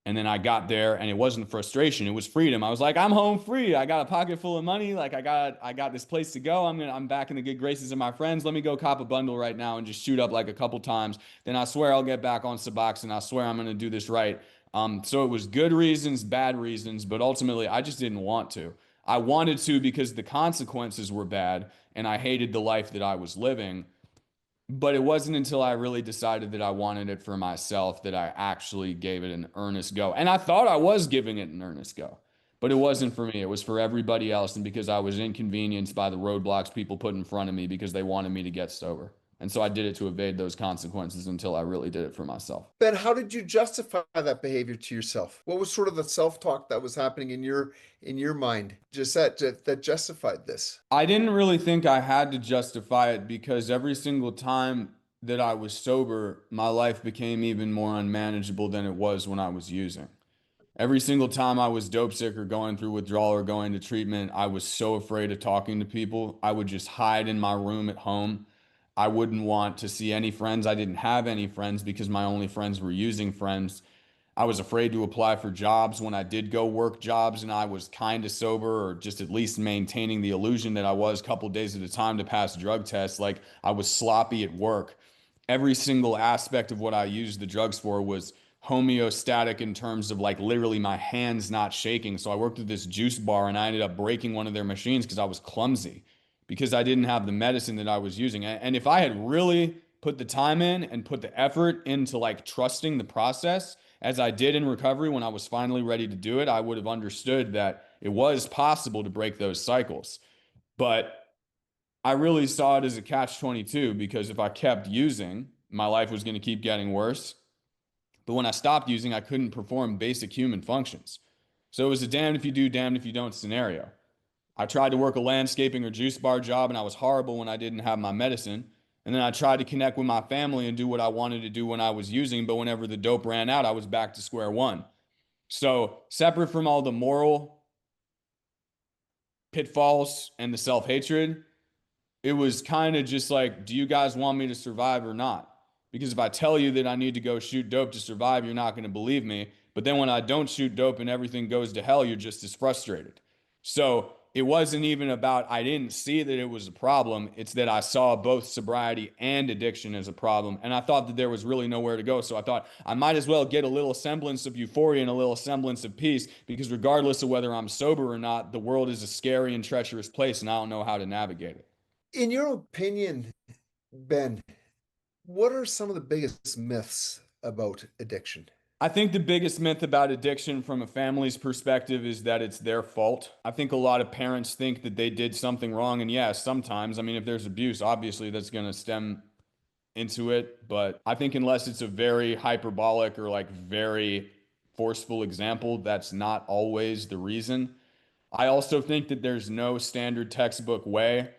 S2: And then I got there and it wasn't frustration, it was freedom. I was like, I'm home free. I got a pocket full of money. Like I got this place to go. I'm back in the good graces of my friends. Let me go cop a bundle right now and just shoot up like a couple times. Then I swear I'll get back on Suboxone. I swear I'm gonna do this right. So it was good reasons, bad reasons, but ultimately I just didn't want to. I wanted to because the consequences were bad and I hated the life that I was living. But it wasn't until I really decided that I wanted it for myself that I actually gave it an earnest go. And I thought I was giving it an earnest go, but it wasn't for me. It was for everybody else. And because I was inconvenienced by the roadblocks people put in front of me because they wanted me to get sober. And so I did it to evade those consequences until I really did it for myself.
S1: Ben, how did you justify that behavior to yourself? What was sort of the self-talk that was happening in your mind just that justified this?
S2: I didn't really think I had to justify it because every single time that I was sober, my life became even more unmanageable than it was when I was using. Every single time I was dope sick or going through withdrawal or going to treatment, I was so afraid of talking to people. I would just hide in my room at home. I wouldn't want to see any friends. I didn't have any friends because my only friends were using friends. I was afraid to apply for jobs when I did go work jobs and I was kind of sober or just at least maintaining the illusion that I was a couple days at a time to pass drug tests. Like I was sloppy at work. Every single aspect of what I used the drugs for was homeostatic in terms of like literally my hands not shaking. So I worked at this juice bar and I ended up breaking one of their machines because I was clumsy, because I didn't have the medicine that I was using. And if I had really put the time in and put the effort into like trusting the process, as I did in recovery when I was finally ready to do it, I would have understood that it was possible to break those cycles. But I really saw it as a catch 22 because if I kept using, my life was going to keep getting worse. But when I stopped using, I couldn't perform basic human functions. So it was a damned if you do, damned if you don't scenario. I tried to work a landscaping or juice bar job and I was horrible when I didn't have my medicine. And then I tried to connect with my family and do what I wanted to do when I was using, but whenever the dope ran out, I was back to square one. So, separate from all the moral pitfalls and the self hatred, it was kind of just like, do you guys want me to survive or not? Because if I tell you that I need to go shoot dope to survive, you're not going to believe me. But then when I don't shoot dope and everything goes to hell, you're just as frustrated. So it wasn't even about, I didn't see that it was a problem. It's that I saw both sobriety and addiction as a problem. And I thought that there was really nowhere to go. So I thought I might as well get a little semblance of euphoria and a little semblance of peace, because regardless of whether I'm sober or not, the world is a scary and treacherous place and I don't know how to navigate it.
S1: In your opinion, Ben, what are some of the biggest myths about addiction?
S2: I think the biggest myth about addiction from a family's perspective is that it's their fault. I think a lot of parents think that they did something wrong. And yeah, sometimes, I mean, if there's abuse, obviously that's going to stem into it. But I think unless it's a very hyperbolic or like very forceful example, that's not always the reason. I also think that there's no standard textbook way.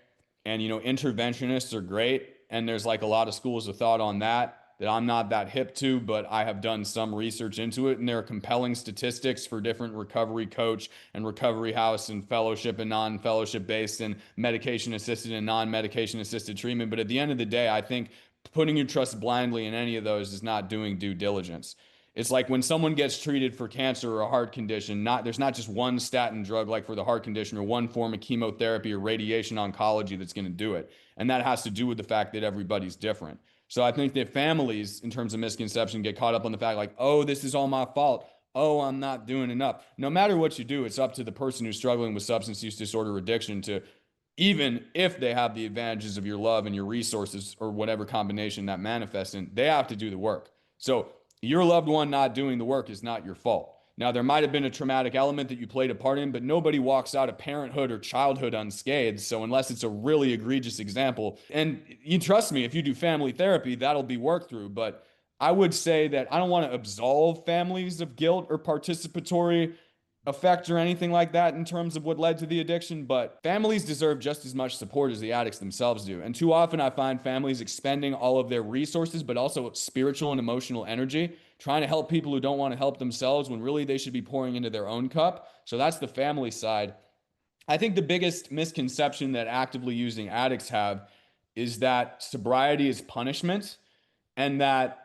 S2: And, interventionists are great. And there's like a lot of schools of thought on that I'm not that hip to, but I have done some research into it. And there are compelling statistics for different recovery coach and recovery house and fellowship and non-fellowship based and medication assisted and non-medication assisted treatment. But at the end of the day, I think putting your trust blindly in any of those is not doing due diligence. It's like when someone gets treated for cancer or a heart condition, there's not just one statin drug like for the heart condition or one form of chemotherapy or radiation oncology that's going to do it. And that has to do with the fact that everybody's different. So I think that families, in terms of misconception, get caught up on the fact like, oh, this is all my fault. Oh, I'm not doing enough. No matter what you do, it's up to the person who's struggling with substance use disorder or addiction to, even if they have the advantages of your love and your resources or whatever combination that manifests in, they have to do the work. So your loved one not doing the work is not your fault. Now, there might have been a traumatic element that you played a part in, but nobody walks out of parenthood or childhood unscathed. So unless it's a really egregious example, and you trust me, if you do family therapy, that'll be worked through. But I would say that I don't want to absolve families of guilt or participatory effect or anything like that in terms of what led to the addiction, but families deserve just as much support as the addicts themselves do. And too often I find families expending all of their resources, but also spiritual and emotional energy, trying to help people who don't want to help themselves when really they should be pouring into their own cup. So that's the family side. I think the biggest misconception that actively using addicts have is that sobriety is punishment and that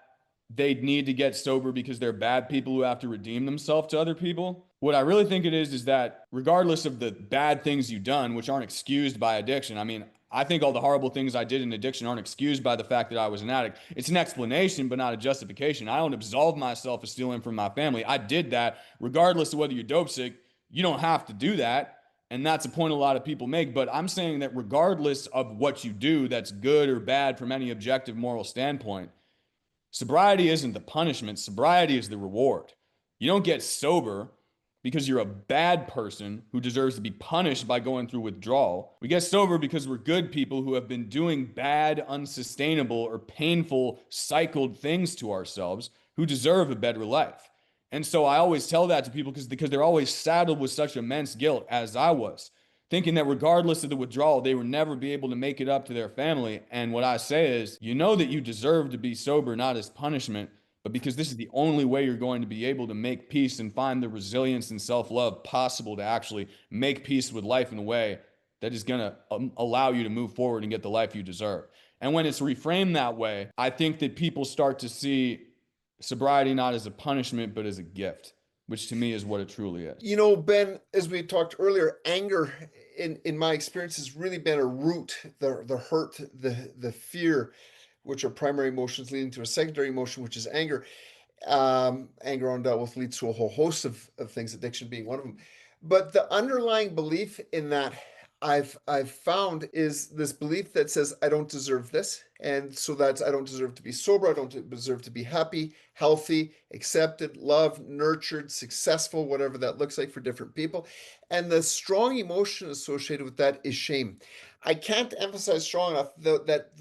S2: they need to get sober because they're bad people who have to redeem themselves to other people. What I really think it is that regardless of the bad things you've done, which aren't excused by addiction, I mean, I think all the horrible things I did in addiction aren't excused by the fact that I was an addict. It's an explanation, but not a justification. I don't absolve myself of stealing from my family. I did that regardless of whether you're dope sick. You don't have to do that. And that's a point a lot of people make. But I'm saying that regardless of what you do that's good or bad from any objective moral standpoint, sobriety isn't the punishment, sobriety is the reward. You don't get sober because you're a bad person who deserves to be punished by going through withdrawal. We get sober because we're good people who have been doing bad, unsustainable, or painful, cycled things to ourselves who deserve a better life. And so I always tell that to people because they're always saddled with such immense guilt, as I was, thinking that regardless of the withdrawal, they would never be able to make it up to their family. And what I say is, you know that you deserve to be sober, not as punishment, but because this is the only way you're going to be able to make peace and find the resilience and self-love possible to actually make peace with life in a way that is going to allow you to move forward and get the life you deserve. And when it's reframed that way, I think that people start to see sobriety not as a punishment, but as a gift, which to me is what it truly is.
S1: You know, Ben, as we talked earlier, anger in my experience has really been a root, the hurt, the fear, which are primary emotions leading to a secondary emotion, which is anger. Anger undealt with leads to a whole host of things, addiction being one of them. But the underlying belief in that I've found is this belief that says I don't deserve this. And so that's I don't deserve to be sober, I don't deserve to be happy, healthy, accepted, loved, nurtured, successful, whatever that looks like for different people. And the strong emotion associated with that is shame. I can't emphasize strong enough that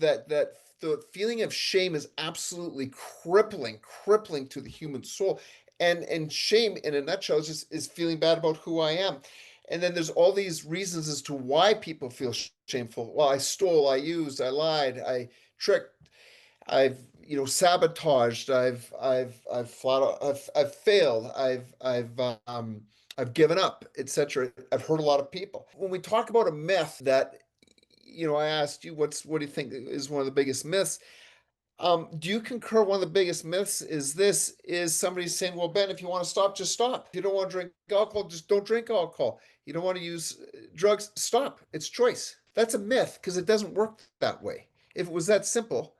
S1: the feeling of shame is absolutely crippling to the human soul. And shame in a nutshell is feeling bad about who I am. And then there's all these reasons as to why people feel shameful. Well, I stole, I used, I lied, I tricked, I've sabotaged, I've flat out, I've failed, I've given up, etc. I've hurt a lot of people. When we talk about a myth that, I asked you, what do you think is one of the biggest myths? Do you concur one of the biggest myths is somebody saying, well, Ben, if you want to stop, just stop. If you don't want to drink alcohol, just don't drink alcohol. You don't want to use drugs, stop. It's choice. That's a myth because it doesn't work that way. If it was that simple,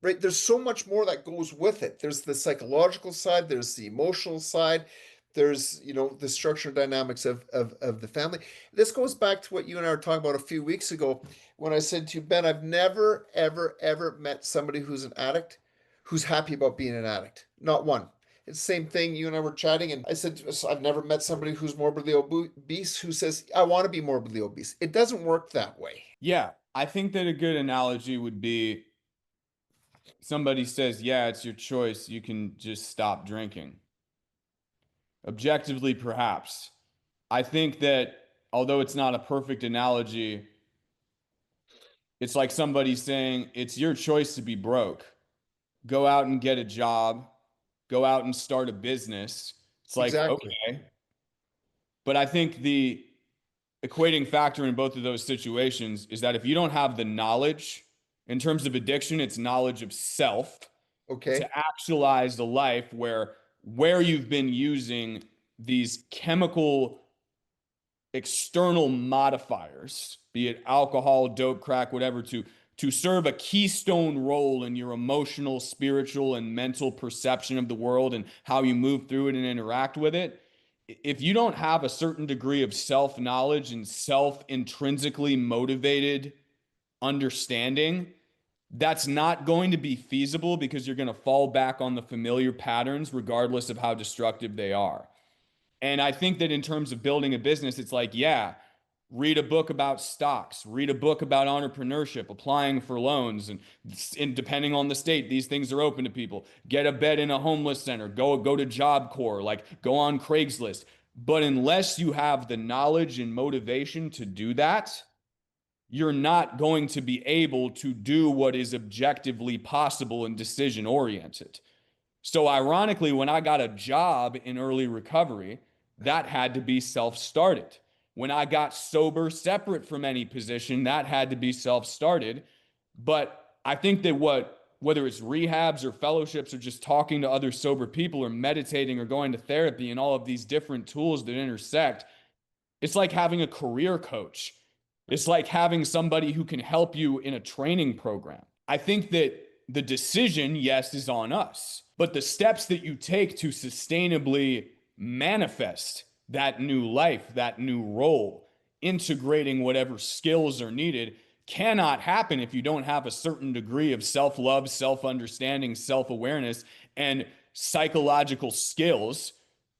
S1: right? There's so much more that goes with it. There's the psychological side, there's the emotional side, there's the structural dynamics of the family. This goes back to what you and I were talking about a few weeks ago when I said to you, Ben, I've never ever met somebody who's an addict who's happy about being an addict. Not one. It's the same thing. You and I were chatting, and I said I've never met somebody who's morbidly obese who says I want to be morbidly obese. It doesn't work that way.
S2: Yeah, I think that a good analogy would be somebody says, yeah, it's your choice. You can just stop drinking. Objectively, perhaps. I think that although it's not a perfect analogy, it's like somebody saying, it's your choice to be broke. Go out and get a job, go out and start a business. It's like,
S1: Exactly.
S2: okay. But I think the equating factor in both of those situations is that if you don't have the knowledge, in terms of addiction, it's knowledge of self to
S1: Okay.
S2: actualize the life where you've been using these chemical external modifiers, be it alcohol, dope, crack, whatever, to serve a keystone role in your emotional, spiritual, and mental perception of the world and how you move through it and interact with it. If you don't have a certain degree of self-knowledge and self-intrinsically motivated understanding, that's not going to be feasible because you're going to fall back on the familiar patterns regardless of how destructive they are. And I think that in terms of building a business, it's like, yeah, read a book about stocks, read a book about entrepreneurship, applying for loans, and depending on the state, these things are open to people. Get a bed in a homeless center, go to Job Corps, like go on Craigslist, But unless you have the knowledge and motivation to do that, you're not going to be able to do what is objectively possible and decision oriented. So, ironically, when I got a job in early recovery, that had to be self started. When I got sober, separate from any position, that had to be self started. But I think that whether it's rehabs or fellowships or just talking to other sober people or meditating or going to therapy and all of these different tools that intersect, it's like having a career coach. It's like having somebody who can help you in a training program. I think that the decision, yes, is on us, but the steps that you take to sustainably manifest that new life, that new role, integrating whatever skills are needed, cannot happen if you don't have a certain degree of self-love, self-understanding, self-awareness, and psychological skills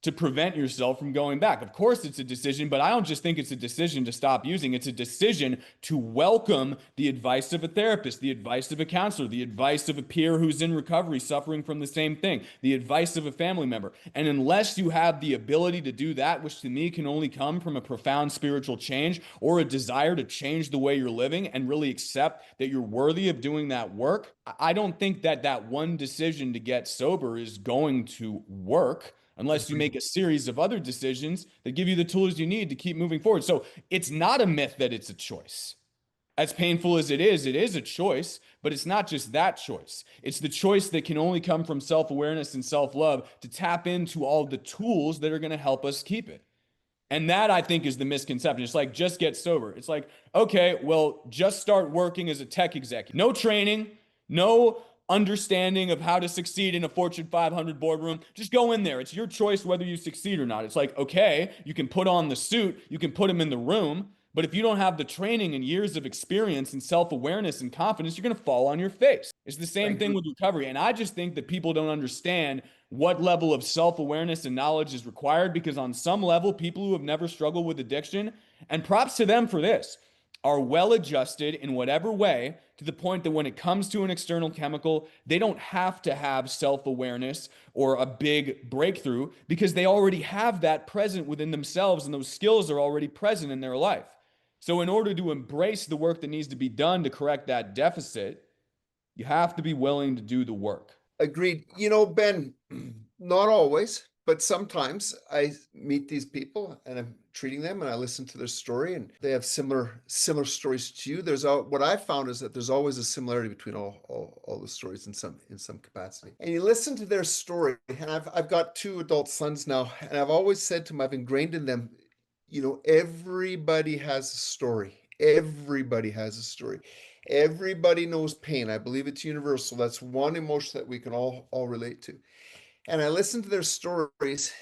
S2: to prevent yourself from going back. Of course, it's a decision, but I don't just think it's a decision to stop using. It's a decision to welcome the advice of a therapist, the advice of a counselor, the advice of a peer who's in recovery suffering from the same thing, the advice of a family member. And unless you have the ability to do that, which to me can only come from a profound spiritual change or a desire to change the way you're living and really accept that you're worthy of doing that work, I don't think that that one decision to get sober is going to work unless you make a series of other decisions that give you the tools you need to keep moving forward. So it's not a myth that it's a choice. As painful as it is a choice, but it's not just that choice. It's the choice that can only come from self-awareness and self-love to tap into all the tools that are going to help us keep it. And that, I think, is the misconception. It's like, just get sober. It's like, okay, well, just start working as a tech executive. No training, no understanding of how to succeed in a Fortune 500 boardroom. Just go in there. It's your choice whether you succeed or not. It's like, okay, you can put on the suit, you can put them in the room, but if you don't have the training and years of experience and self-awareness and confidence, you're going to fall on your face. It's the same thing with recovery. And I just think that people don't understand what level of self-awareness and knowledge is required, because on some level, people who have never struggled with addiction, and props to them for this, are well adjusted in whatever way to the point that when it comes to an external chemical, they don't have to have self-awareness or a big breakthrough, because they already have that present within themselves and those skills are already present in their life. So in order to embrace the work that needs to be done to correct that deficit, you have to be willing to do the work.
S1: Agreed. Ben, not always, but sometimes I meet these people and I'm treating them and I listen to their story and they have similar stories to you. What I found is that there's always a similarity between all the stories in some capacity. And you listen to their story, and I've got 2 adult sons now, and I've always said to them, I've ingrained in them, everybody has a story. Everybody has a story. Everybody knows pain. I believe it's universal. That's one emotion that we can all relate to. And I listen to their stories,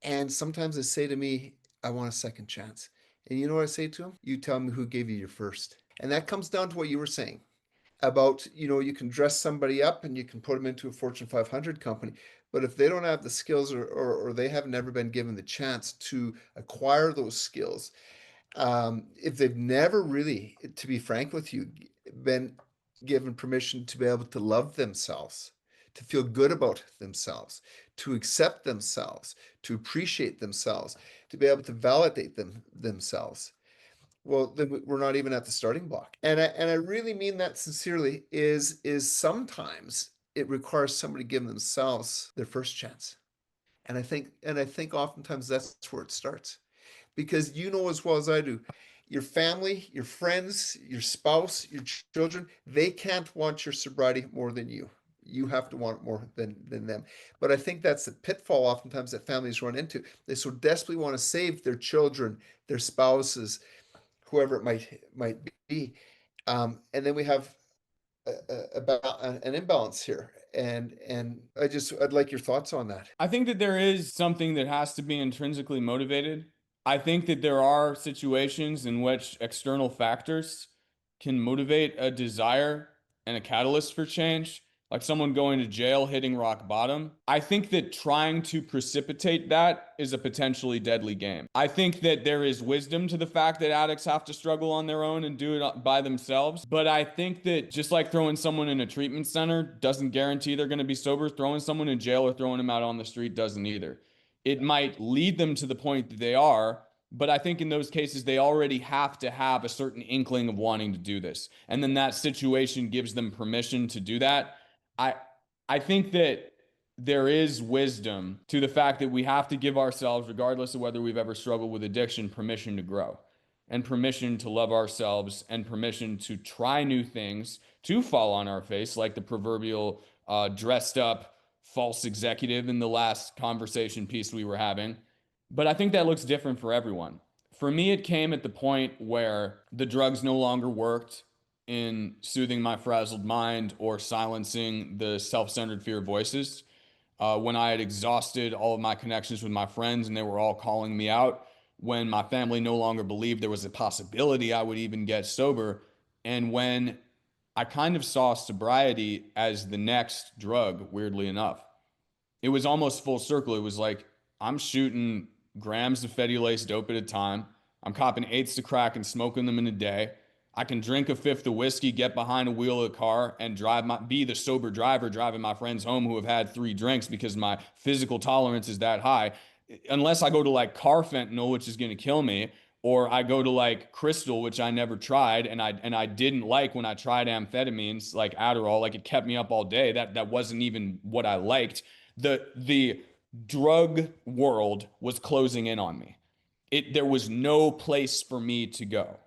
S1: and sometimes they say to me, I want a second chance. And you know what I say to them? You tell me who gave you your first. And that comes down to what you were saying about, you can dress somebody up and you can put them into a Fortune 500 company. But if they don't have the skills or they have never been given the chance to acquire those skills, if they've never really, to be frank with you, been given permission to be able to love themselves, to feel good about themselves, to accept themselves, to appreciate themselves, to be able to validate themselves, well, then we're not even at the starting block. And I really mean that sincerely, is sometimes it requires somebody giving themselves their first chance. And I think oftentimes that's where it starts. Because as well as I do, your family, your friends, your spouse, your children, they can't want your sobriety more than you. You have to want it more than them. But I think that's the pitfall oftentimes that families run into. They so desperately want to save their children, their spouses, whoever it might be. And then we have an imbalance here. And I'd like your thoughts on that.
S2: I think that there is something that has to be intrinsically motivated. I think that there are situations in which external factors can motivate a desire and a catalyst for change, like someone going to jail, hitting rock bottom. I think that trying to precipitate that is a potentially deadly game. I think that there is wisdom to the fact that addicts have to struggle on their own and do it by themselves. But I think that just like throwing someone in a treatment center doesn't guarantee they're going to be sober, throwing someone in jail or throwing them out on the street doesn't either. It might lead them to the point that they are, but I think in those cases, they already have to have a certain inkling of wanting to do this. And then that situation gives them permission to do that. I, I think that there is wisdom to the fact that we have to give ourselves, regardless of whether we've ever struggled with addiction, permission to grow and permission to love ourselves and permission to try new things, to fall on our face, like the proverbial dressed up false executive in the last conversation piece we were having. But I think that looks different for everyone. For me, it came at the point where the drugs no longer worked in soothing my frazzled mind or silencing the self centered fear voices. When I had exhausted all of my connections with my friends and they were all calling me out, when my family no longer believed there was a possibility I would even get sober, and when I kind of saw sobriety as the next drug, weirdly enough. It was almost full circle. It was like, I'm shooting grams of Fetty Lace dope at a time. I'm copping eighths of crack and smoking them in a day. I can drink a fifth of whiskey, get behind a wheel of a car, and be the sober driver driving my friends home who have had 3 drinks because my physical tolerance is that high. Unless I go to like carfentanyl, which is going to kill me, or I go to like crystal, which I never tried, and I didn't like when I tried amphetamines like Adderall, like it kept me up all day. That wasn't even what I liked. The drug world was closing in on me. There was no place for me to go.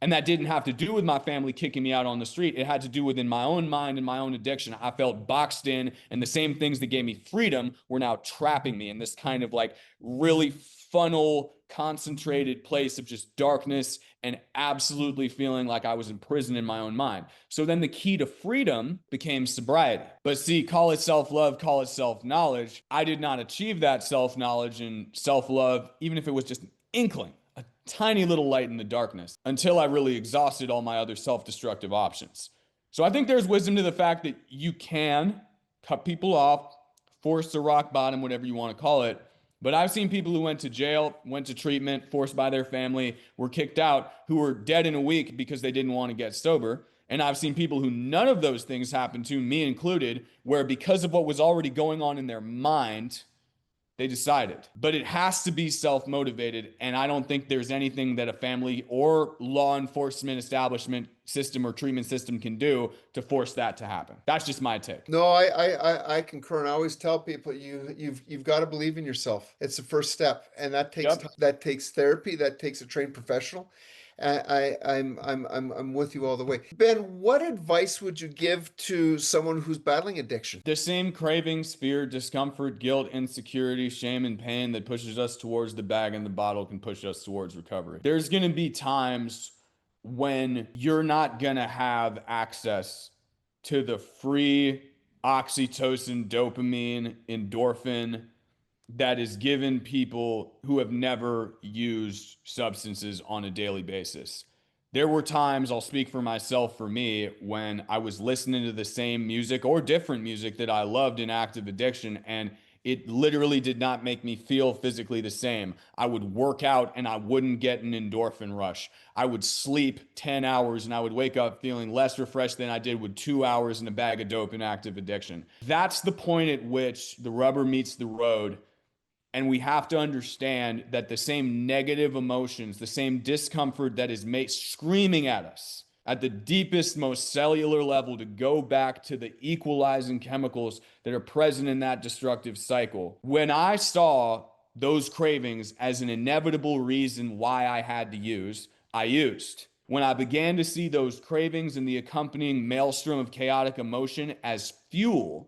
S2: And that didn't have to do with my family kicking me out on the street. It had to do with in my own mind and my own addiction. I felt boxed in, and the same things that gave me freedom were now trapping me in this kind of like really funnel, concentrated place of just darkness and absolutely feeling like I was in prison in my own mind. So then the key to freedom became sobriety. But see, call it self-love, call it self-knowledge. I did not achieve that self-knowledge and self-love, even if it was just an inkling, a tiny little light in the darkness, until I really exhausted all my other self-destructive options. So I think there's wisdom to the fact that you can cut people off, force a rock bottom, whatever you want to call it. But I've seen people who went to jail, went to treatment, forced by their family, were kicked out, who were dead in a week because they didn't want to get sober. And I've seen people who none of those things happened to, me included, where because of what was already going on in their mind, they decided. But it has to be self-motivated, and I don't think there's anything that a family or law enforcement establishment system or treatment system can do to force that to happen. That's just my take.
S1: No, I concur, and I always tell people you've got to believe in yourself. It's the first step, and that takes
S2: Yep.
S1: time, that takes therapy, that takes a trained professional. I'm with you all the way. Ben, what advice would you give to someone who's battling addiction?
S2: The same cravings, fear, discomfort, guilt, insecurity, shame, and pain that pushes us towards the bag and the bottle can push us towards recovery. There's going to be times when you're not going to have access to the free oxytocin, dopamine, endorphin that is given people who have never used substances on a daily basis. There were times, I'll speak for myself, for me, when I was listening to the same music or different music that I loved in active addiction, and it literally did not make me feel physically the same. I would work out and I wouldn't get an endorphin rush. I would sleep 10 hours and I would wake up feeling less refreshed than I did with 2 hours in a bag of dope in active addiction. That's the point at which the rubber meets the road. And we have to understand that the same negative emotions, the same discomfort that is screaming at us at the deepest, most cellular level to go back to the equalizing chemicals that are present in that destructive cycle. When I saw those cravings as an inevitable reason why I had to use, I used. When I began to see those cravings and the accompanying maelstrom of chaotic emotion as fuel,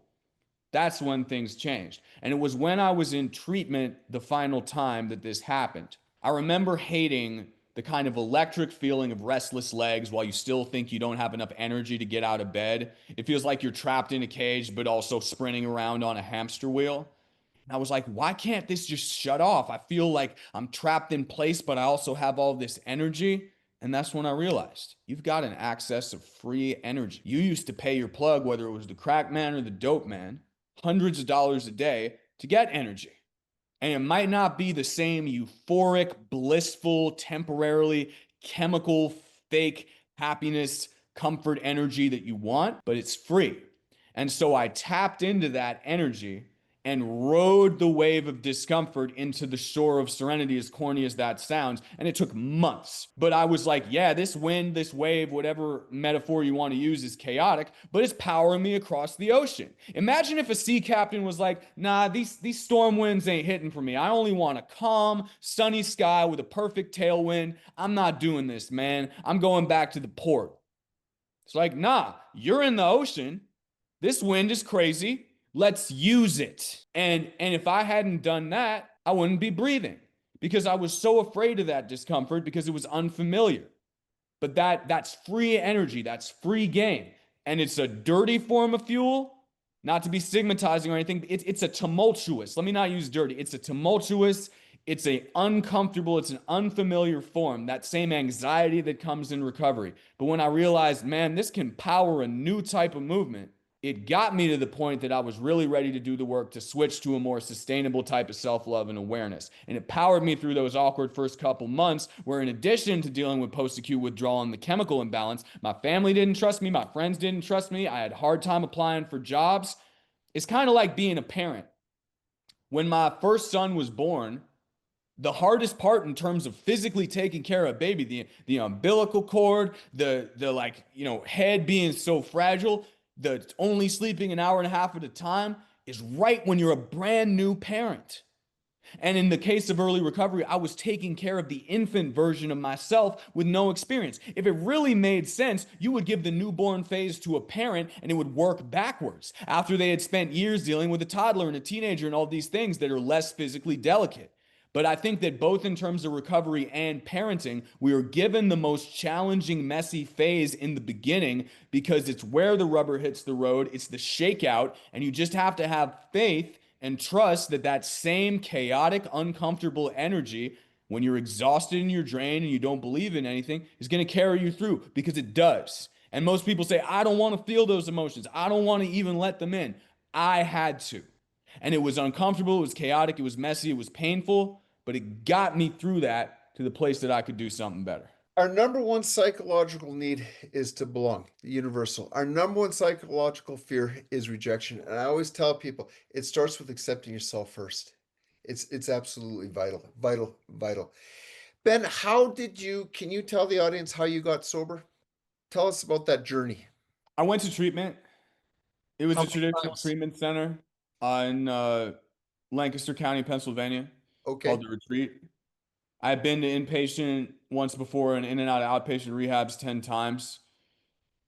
S2: that's when things changed. And it was when I was in treatment the final time that this happened. I remember hating the kind of electric feeling of restless legs while you still think you don't have enough energy to get out of bed. It feels like you're trapped in a cage, but also sprinting around on a hamster wheel. And I was like, why can't this just shut off? I feel like I'm trapped in place, but I also have all this energy. And that's when I realized you've got an access of free energy. You used to pay your plug, whether it was the crack man or the dope man, hundreds of dollars a day to get energy. And it might not be the same euphoric, blissful, temporarily chemical, fake happiness, comfort energy that you want, but it's free. And so I tapped into that energy and rode the wave of discomfort into the shore of serenity, as corny as that sounds. And it took months. But I was like, yeah, this wind, this wave, whatever metaphor you want to use is chaotic, but it's powering me across the ocean. Imagine if a sea captain was like, nah, these storm winds ain't hitting for me. I only want a calm, sunny sky with a perfect tailwind. I'm not doing this, man. I'm going back to the port. It's like, nah, you're in the ocean. This wind is crazy. Let's use it. And if I hadn't done that, I wouldn't be breathing because I was so afraid of that discomfort because it was unfamiliar. But that's free energy, that's free game. And it's a dirty form of fuel, not to be stigmatizing or anything. It's a tumultuous, let me not use dirty. It's a tumultuous, it's a uncomfortable, it's an unfamiliar form, that same anxiety that comes in recovery. But when I realized, man, this can power a new type of movement, it got me to the point that I was really ready to do the work to switch to a more sustainable type of self-love and awareness. And it powered me through those awkward first couple months where, in addition to dealing with post-acute withdrawal and the chemical imbalance, my family didn't trust me, my friends didn't trust me, I had a hard time applying for jobs. It's kind of like being a parent. When my first son was born, the hardest part in terms of physically taking care of a baby, the umbilical cord, the like, head being so fragile, the only sleeping an hour and a half at a time, is right when you're a brand new parent. And in the case of early recovery, I was taking care of the infant version of myself with no experience. If it really made sense, you would give the newborn phase to a parent and it would work backwards after they had spent years dealing with a toddler and a teenager and all these things that are less physically delicate. But I think that both in terms of recovery and parenting, we are given the most challenging, messy phase in the beginning because it's where the rubber hits the road, it's the shakeout, and you just have to have faith and trust that that same chaotic, uncomfortable energy, when you're exhausted and you're drained and you don't believe in anything, is going to carry you through, because it does. And most people say, I don't want to feel those emotions. I don't want to even let them in. I had to. And it was uncomfortable, it was chaotic, it was messy, it was painful, but it got me through that to the place that I could do something better.
S1: Our number one psychological need is to belong, universal. Our number one psychological fear is rejection. And I always tell people it starts with accepting yourself first. It's absolutely vital, vital, vital. Ben, can you tell the audience how you got sober? Tell us about that journey.
S2: I went to treatment. It was
S1: How
S2: a
S1: many
S2: traditional
S1: times?
S2: treatment center in Lancaster County, Pennsylvania, called
S1: Okay.
S2: The Retreat. I've been to inpatient once before and in and out of outpatient rehabs 10 times.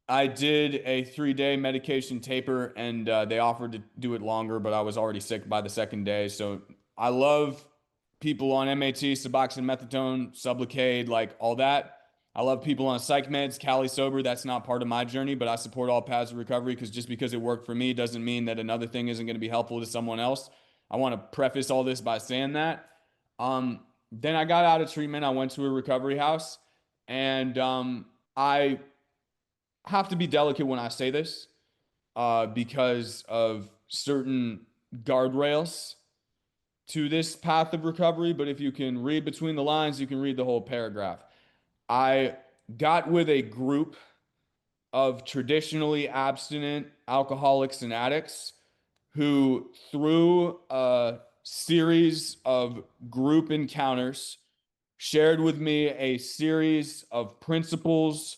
S2: I did a 3-day medication taper and they offered to do it longer, but I was already sick by the second day. So I love people on MAT, Suboxone, Methadone, Sublocade, like all that. I love people on psych meds, Cali Sober. That's not part of my journey, but I support all paths of recovery because just because it worked for me doesn't mean that another thing isn't going to be helpful to someone else. I want to preface all this by saying that. Then I got out of treatment. I went to a recovery house, and I have to be delicate when I say this because of certain guardrails to this path of recovery. But if you can read between the lines, you can read the whole paragraph. I got with a group of traditionally abstinent alcoholics and addicts who, through a series of group encounters, shared with me a series of principles,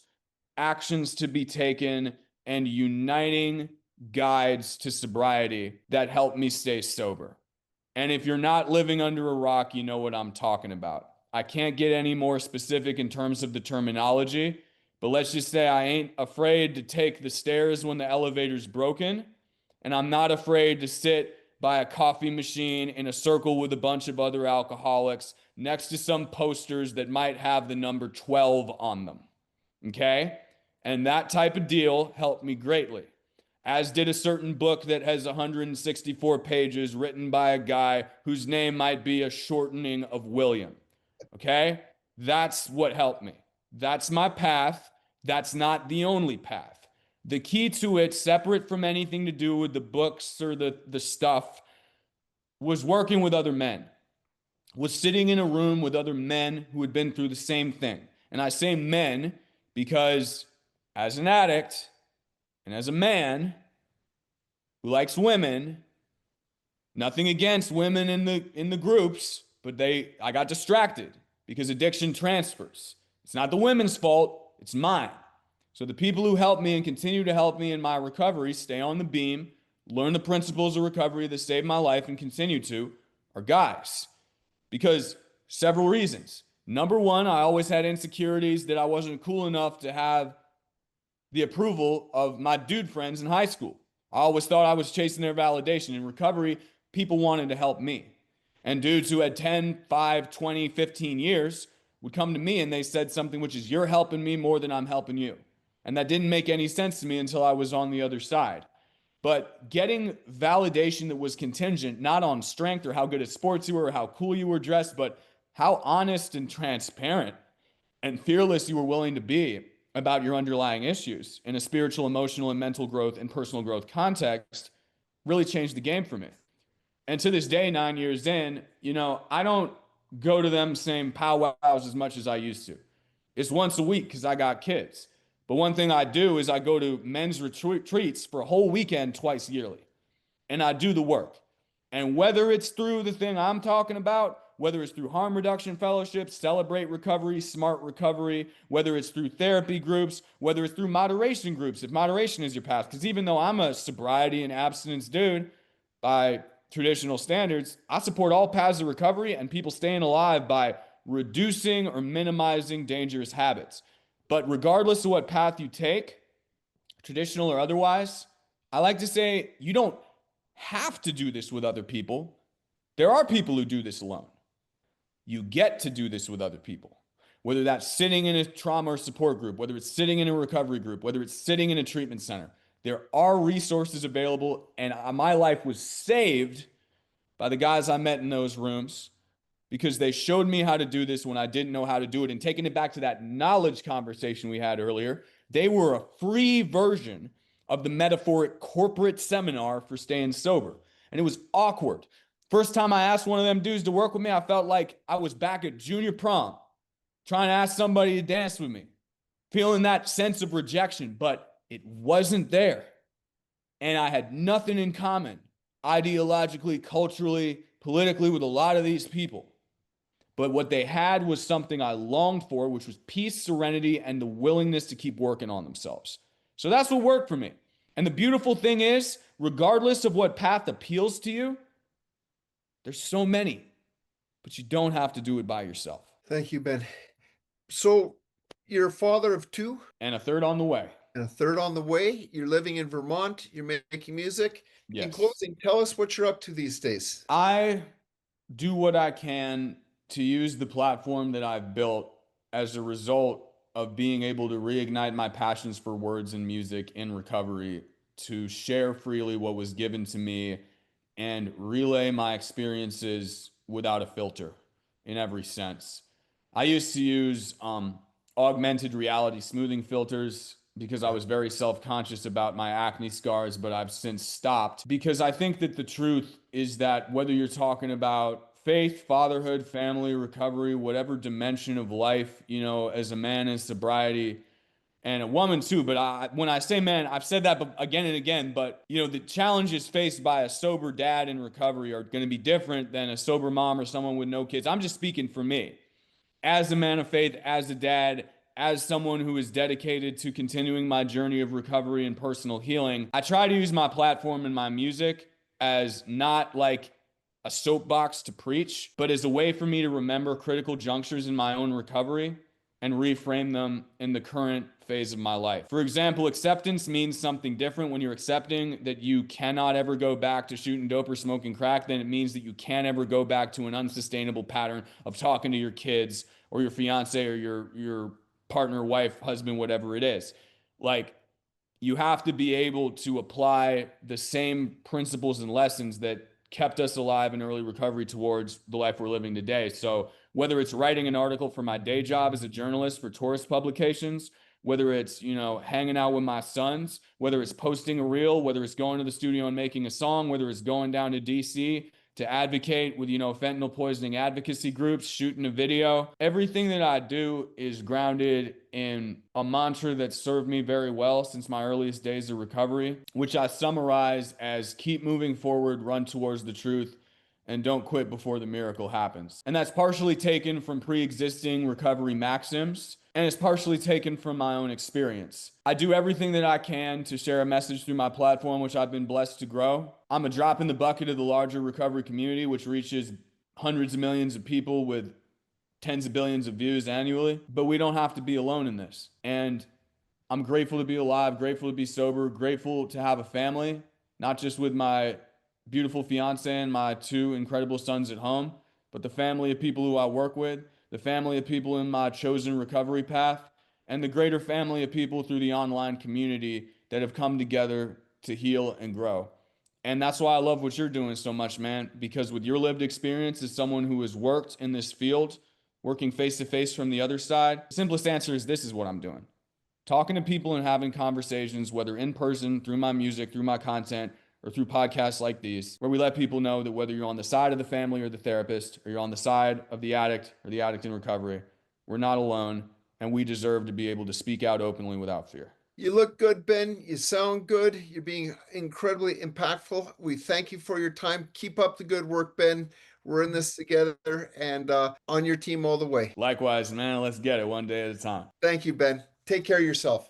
S2: actions to be taken, and uniting guides to sobriety that helped me stay sober. And if you're not living under a rock, you know what I'm talking about. I can't get any more specific in terms of the terminology, but let's just say I ain't afraid to take the stairs when the elevator's broken, and I'm not afraid to sit by a coffee machine in a circle with a bunch of other alcoholics next to some posters that might have the number 12 on them. Okay? And that type of deal helped me greatly, as did a certain book that has 164 pages written by a guy whose name might be a shortening of William. Okay? That's what helped me. That's my path. That's not the only path. The key to it, separate from anything to do with the books or the stuff, was working with other men, was sitting in a room with other men who had been through the same thing. And I say men because as an addict and as a man who likes women, Nothing against women in the groups, but I got distracted because addiction transfers. It's not the women's fault, it's mine. So the people who help me and continue to help me in my recovery, stay on the beam, learn the principles of recovery that saved my life and continue to, are guys. Because several reasons. Number one, I always had insecurities that I wasn't cool enough to have the approval of my dude friends in high school. I always thought I was chasing their validation. In recovery, people wanted to help me. And dudes who had 10, 5, 20, 15 years would come to me and they said something which is, you're helping me more than I'm helping you. And that didn't make any sense to me until I was on the other side. But getting validation that was contingent, not on strength or how good at sports you were or how cool you were dressed, but how honest and transparent and fearless you were willing to be about your underlying issues in a spiritual, emotional, and mental growth and personal growth context really changed the game for me. And to this day, 9 years in, I don't go to them same powwows as much as I used to. It's once a week because I got kids. But one thing I do is I go to men's retreats for a whole weekend twice yearly. And I do the work. And whether it's through the thing I'm talking about, whether it's through harm reduction fellowships, celebrate recovery, smart recovery, whether it's through therapy groups, whether it's through moderation groups, if moderation is your path. Because even though I'm a sobriety and abstinence dude by traditional standards, I support all paths of recovery and people staying alive by reducing or minimizing dangerous habits. But regardless of what path you take, traditional or otherwise, I like to say you don't have to do this with other people. There are people who do this alone. You get to do this with other people, whether that's sitting in a trauma or support group, whether it's sitting in a recovery group, whether it's sitting in a treatment center. There are resources available, and my life was saved by the guys I met in those rooms because they showed me how to do this when I didn't know how to do it. And taking it back to that knowledge conversation we had earlier, they were a free version of the metaphoric corporate seminar for staying sober. And it was awkward. First time I asked one of them dudes to work with me, I felt like I was back at junior prom, trying to ask somebody to dance with me, feeling that sense of rejection, but it wasn't there. And I had nothing in common, ideologically, culturally, politically, with a lot of these people. But what they had was something I longed for, which was peace, serenity, and the willingness to keep working on themselves. So that's what worked for me. And the beautiful thing is, regardless of what path appeals to you, there's so many, but you don't have to do it by yourself.
S1: Thank you, Ben. So you're a father of two?
S2: And a third on the way.
S1: And a third on the way. You're living in Vermont. You're making music.
S2: Yes.
S1: In closing, tell us what you're up to these days.
S2: I do what I can to use the platform that I've built as a result of being able to reignite my passions for words and music in recovery, to share freely what was given to me and relay my experiences without a filter in every sense. I used to use augmented reality smoothing filters because I was very self-conscious about my acne scars, but I've since stopped because I think that the truth is that whether you're talking about faith, fatherhood, family, recovery, whatever dimension of life, as a man in sobriety, and a woman too, but when I say man, I've said that again and again, but the challenges faced by a sober dad in recovery are going to be different than a sober mom or someone with no kids. I'm just speaking for me. As a man of faith, as a dad, as someone who is dedicated to continuing my journey of recovery and personal healing, I try to use my platform and my music as not like a soapbox to preach, but as a way for me to remember critical junctures in my own recovery and reframe them in the current phase of my life. For example, acceptance means something different when you're accepting that you cannot ever go back to shooting dope or smoking crack than it means that you can't ever go back to an unsustainable pattern of talking to your kids or your fiance or your partner, wife, husband, whatever it is. Like, you have to be able to apply the same principles and lessons that kept us alive in early recovery towards the life we're living today. So whether it's writing an article for my day job as a journalist for tourist publications, whether it's, hanging out with my sons, whether it's posting a reel, whether it's going to the studio and making a song, whether it's going down to DC to advocate with, fentanyl poisoning advocacy groups, shooting a video. Everything that I do is grounded in a mantra that served me very well since my earliest days of recovery, which I summarize as keep moving forward, run towards the truth, and don't quit before the miracle happens. And that's partially taken from pre-existing recovery maxims, and it's partially taken from my own experience. I do everything that I can to share a message through my platform, which I've been blessed to grow. I'm a drop in the bucket of the larger recovery community, which reaches hundreds of millions of people with tens of billions of views annually. But we don't have to be alone in this. And I'm grateful to be alive, grateful to be sober, grateful to have a family, not just with my beautiful fiance and my two incredible sons at home, but the family of people who I work with, the family of people in my chosen recovery path, and the greater family of people through the online community that have come together to heal and grow. And that's why I love what you're doing so much, man, because with your lived experience as someone who has worked in this field, working face to face from the other side, the simplest answer is this is what I'm doing. Talking to people and having conversations, whether in person, through my music, through my content, or through podcasts like these, where we let people know that whether you're on the side of the family or the therapist, or you're on the side of the addict or the addict in recovery, we're not alone, and we deserve to be able to speak out openly without fear.
S1: You look good, Ben. You sound good. You're being incredibly impactful. We thank you for your time. Keep up the good work, Ben. We're in this together and on your team all the way.
S2: Likewise, man, let's get it one day at a time.
S1: Thank you, Ben. Take care of yourself.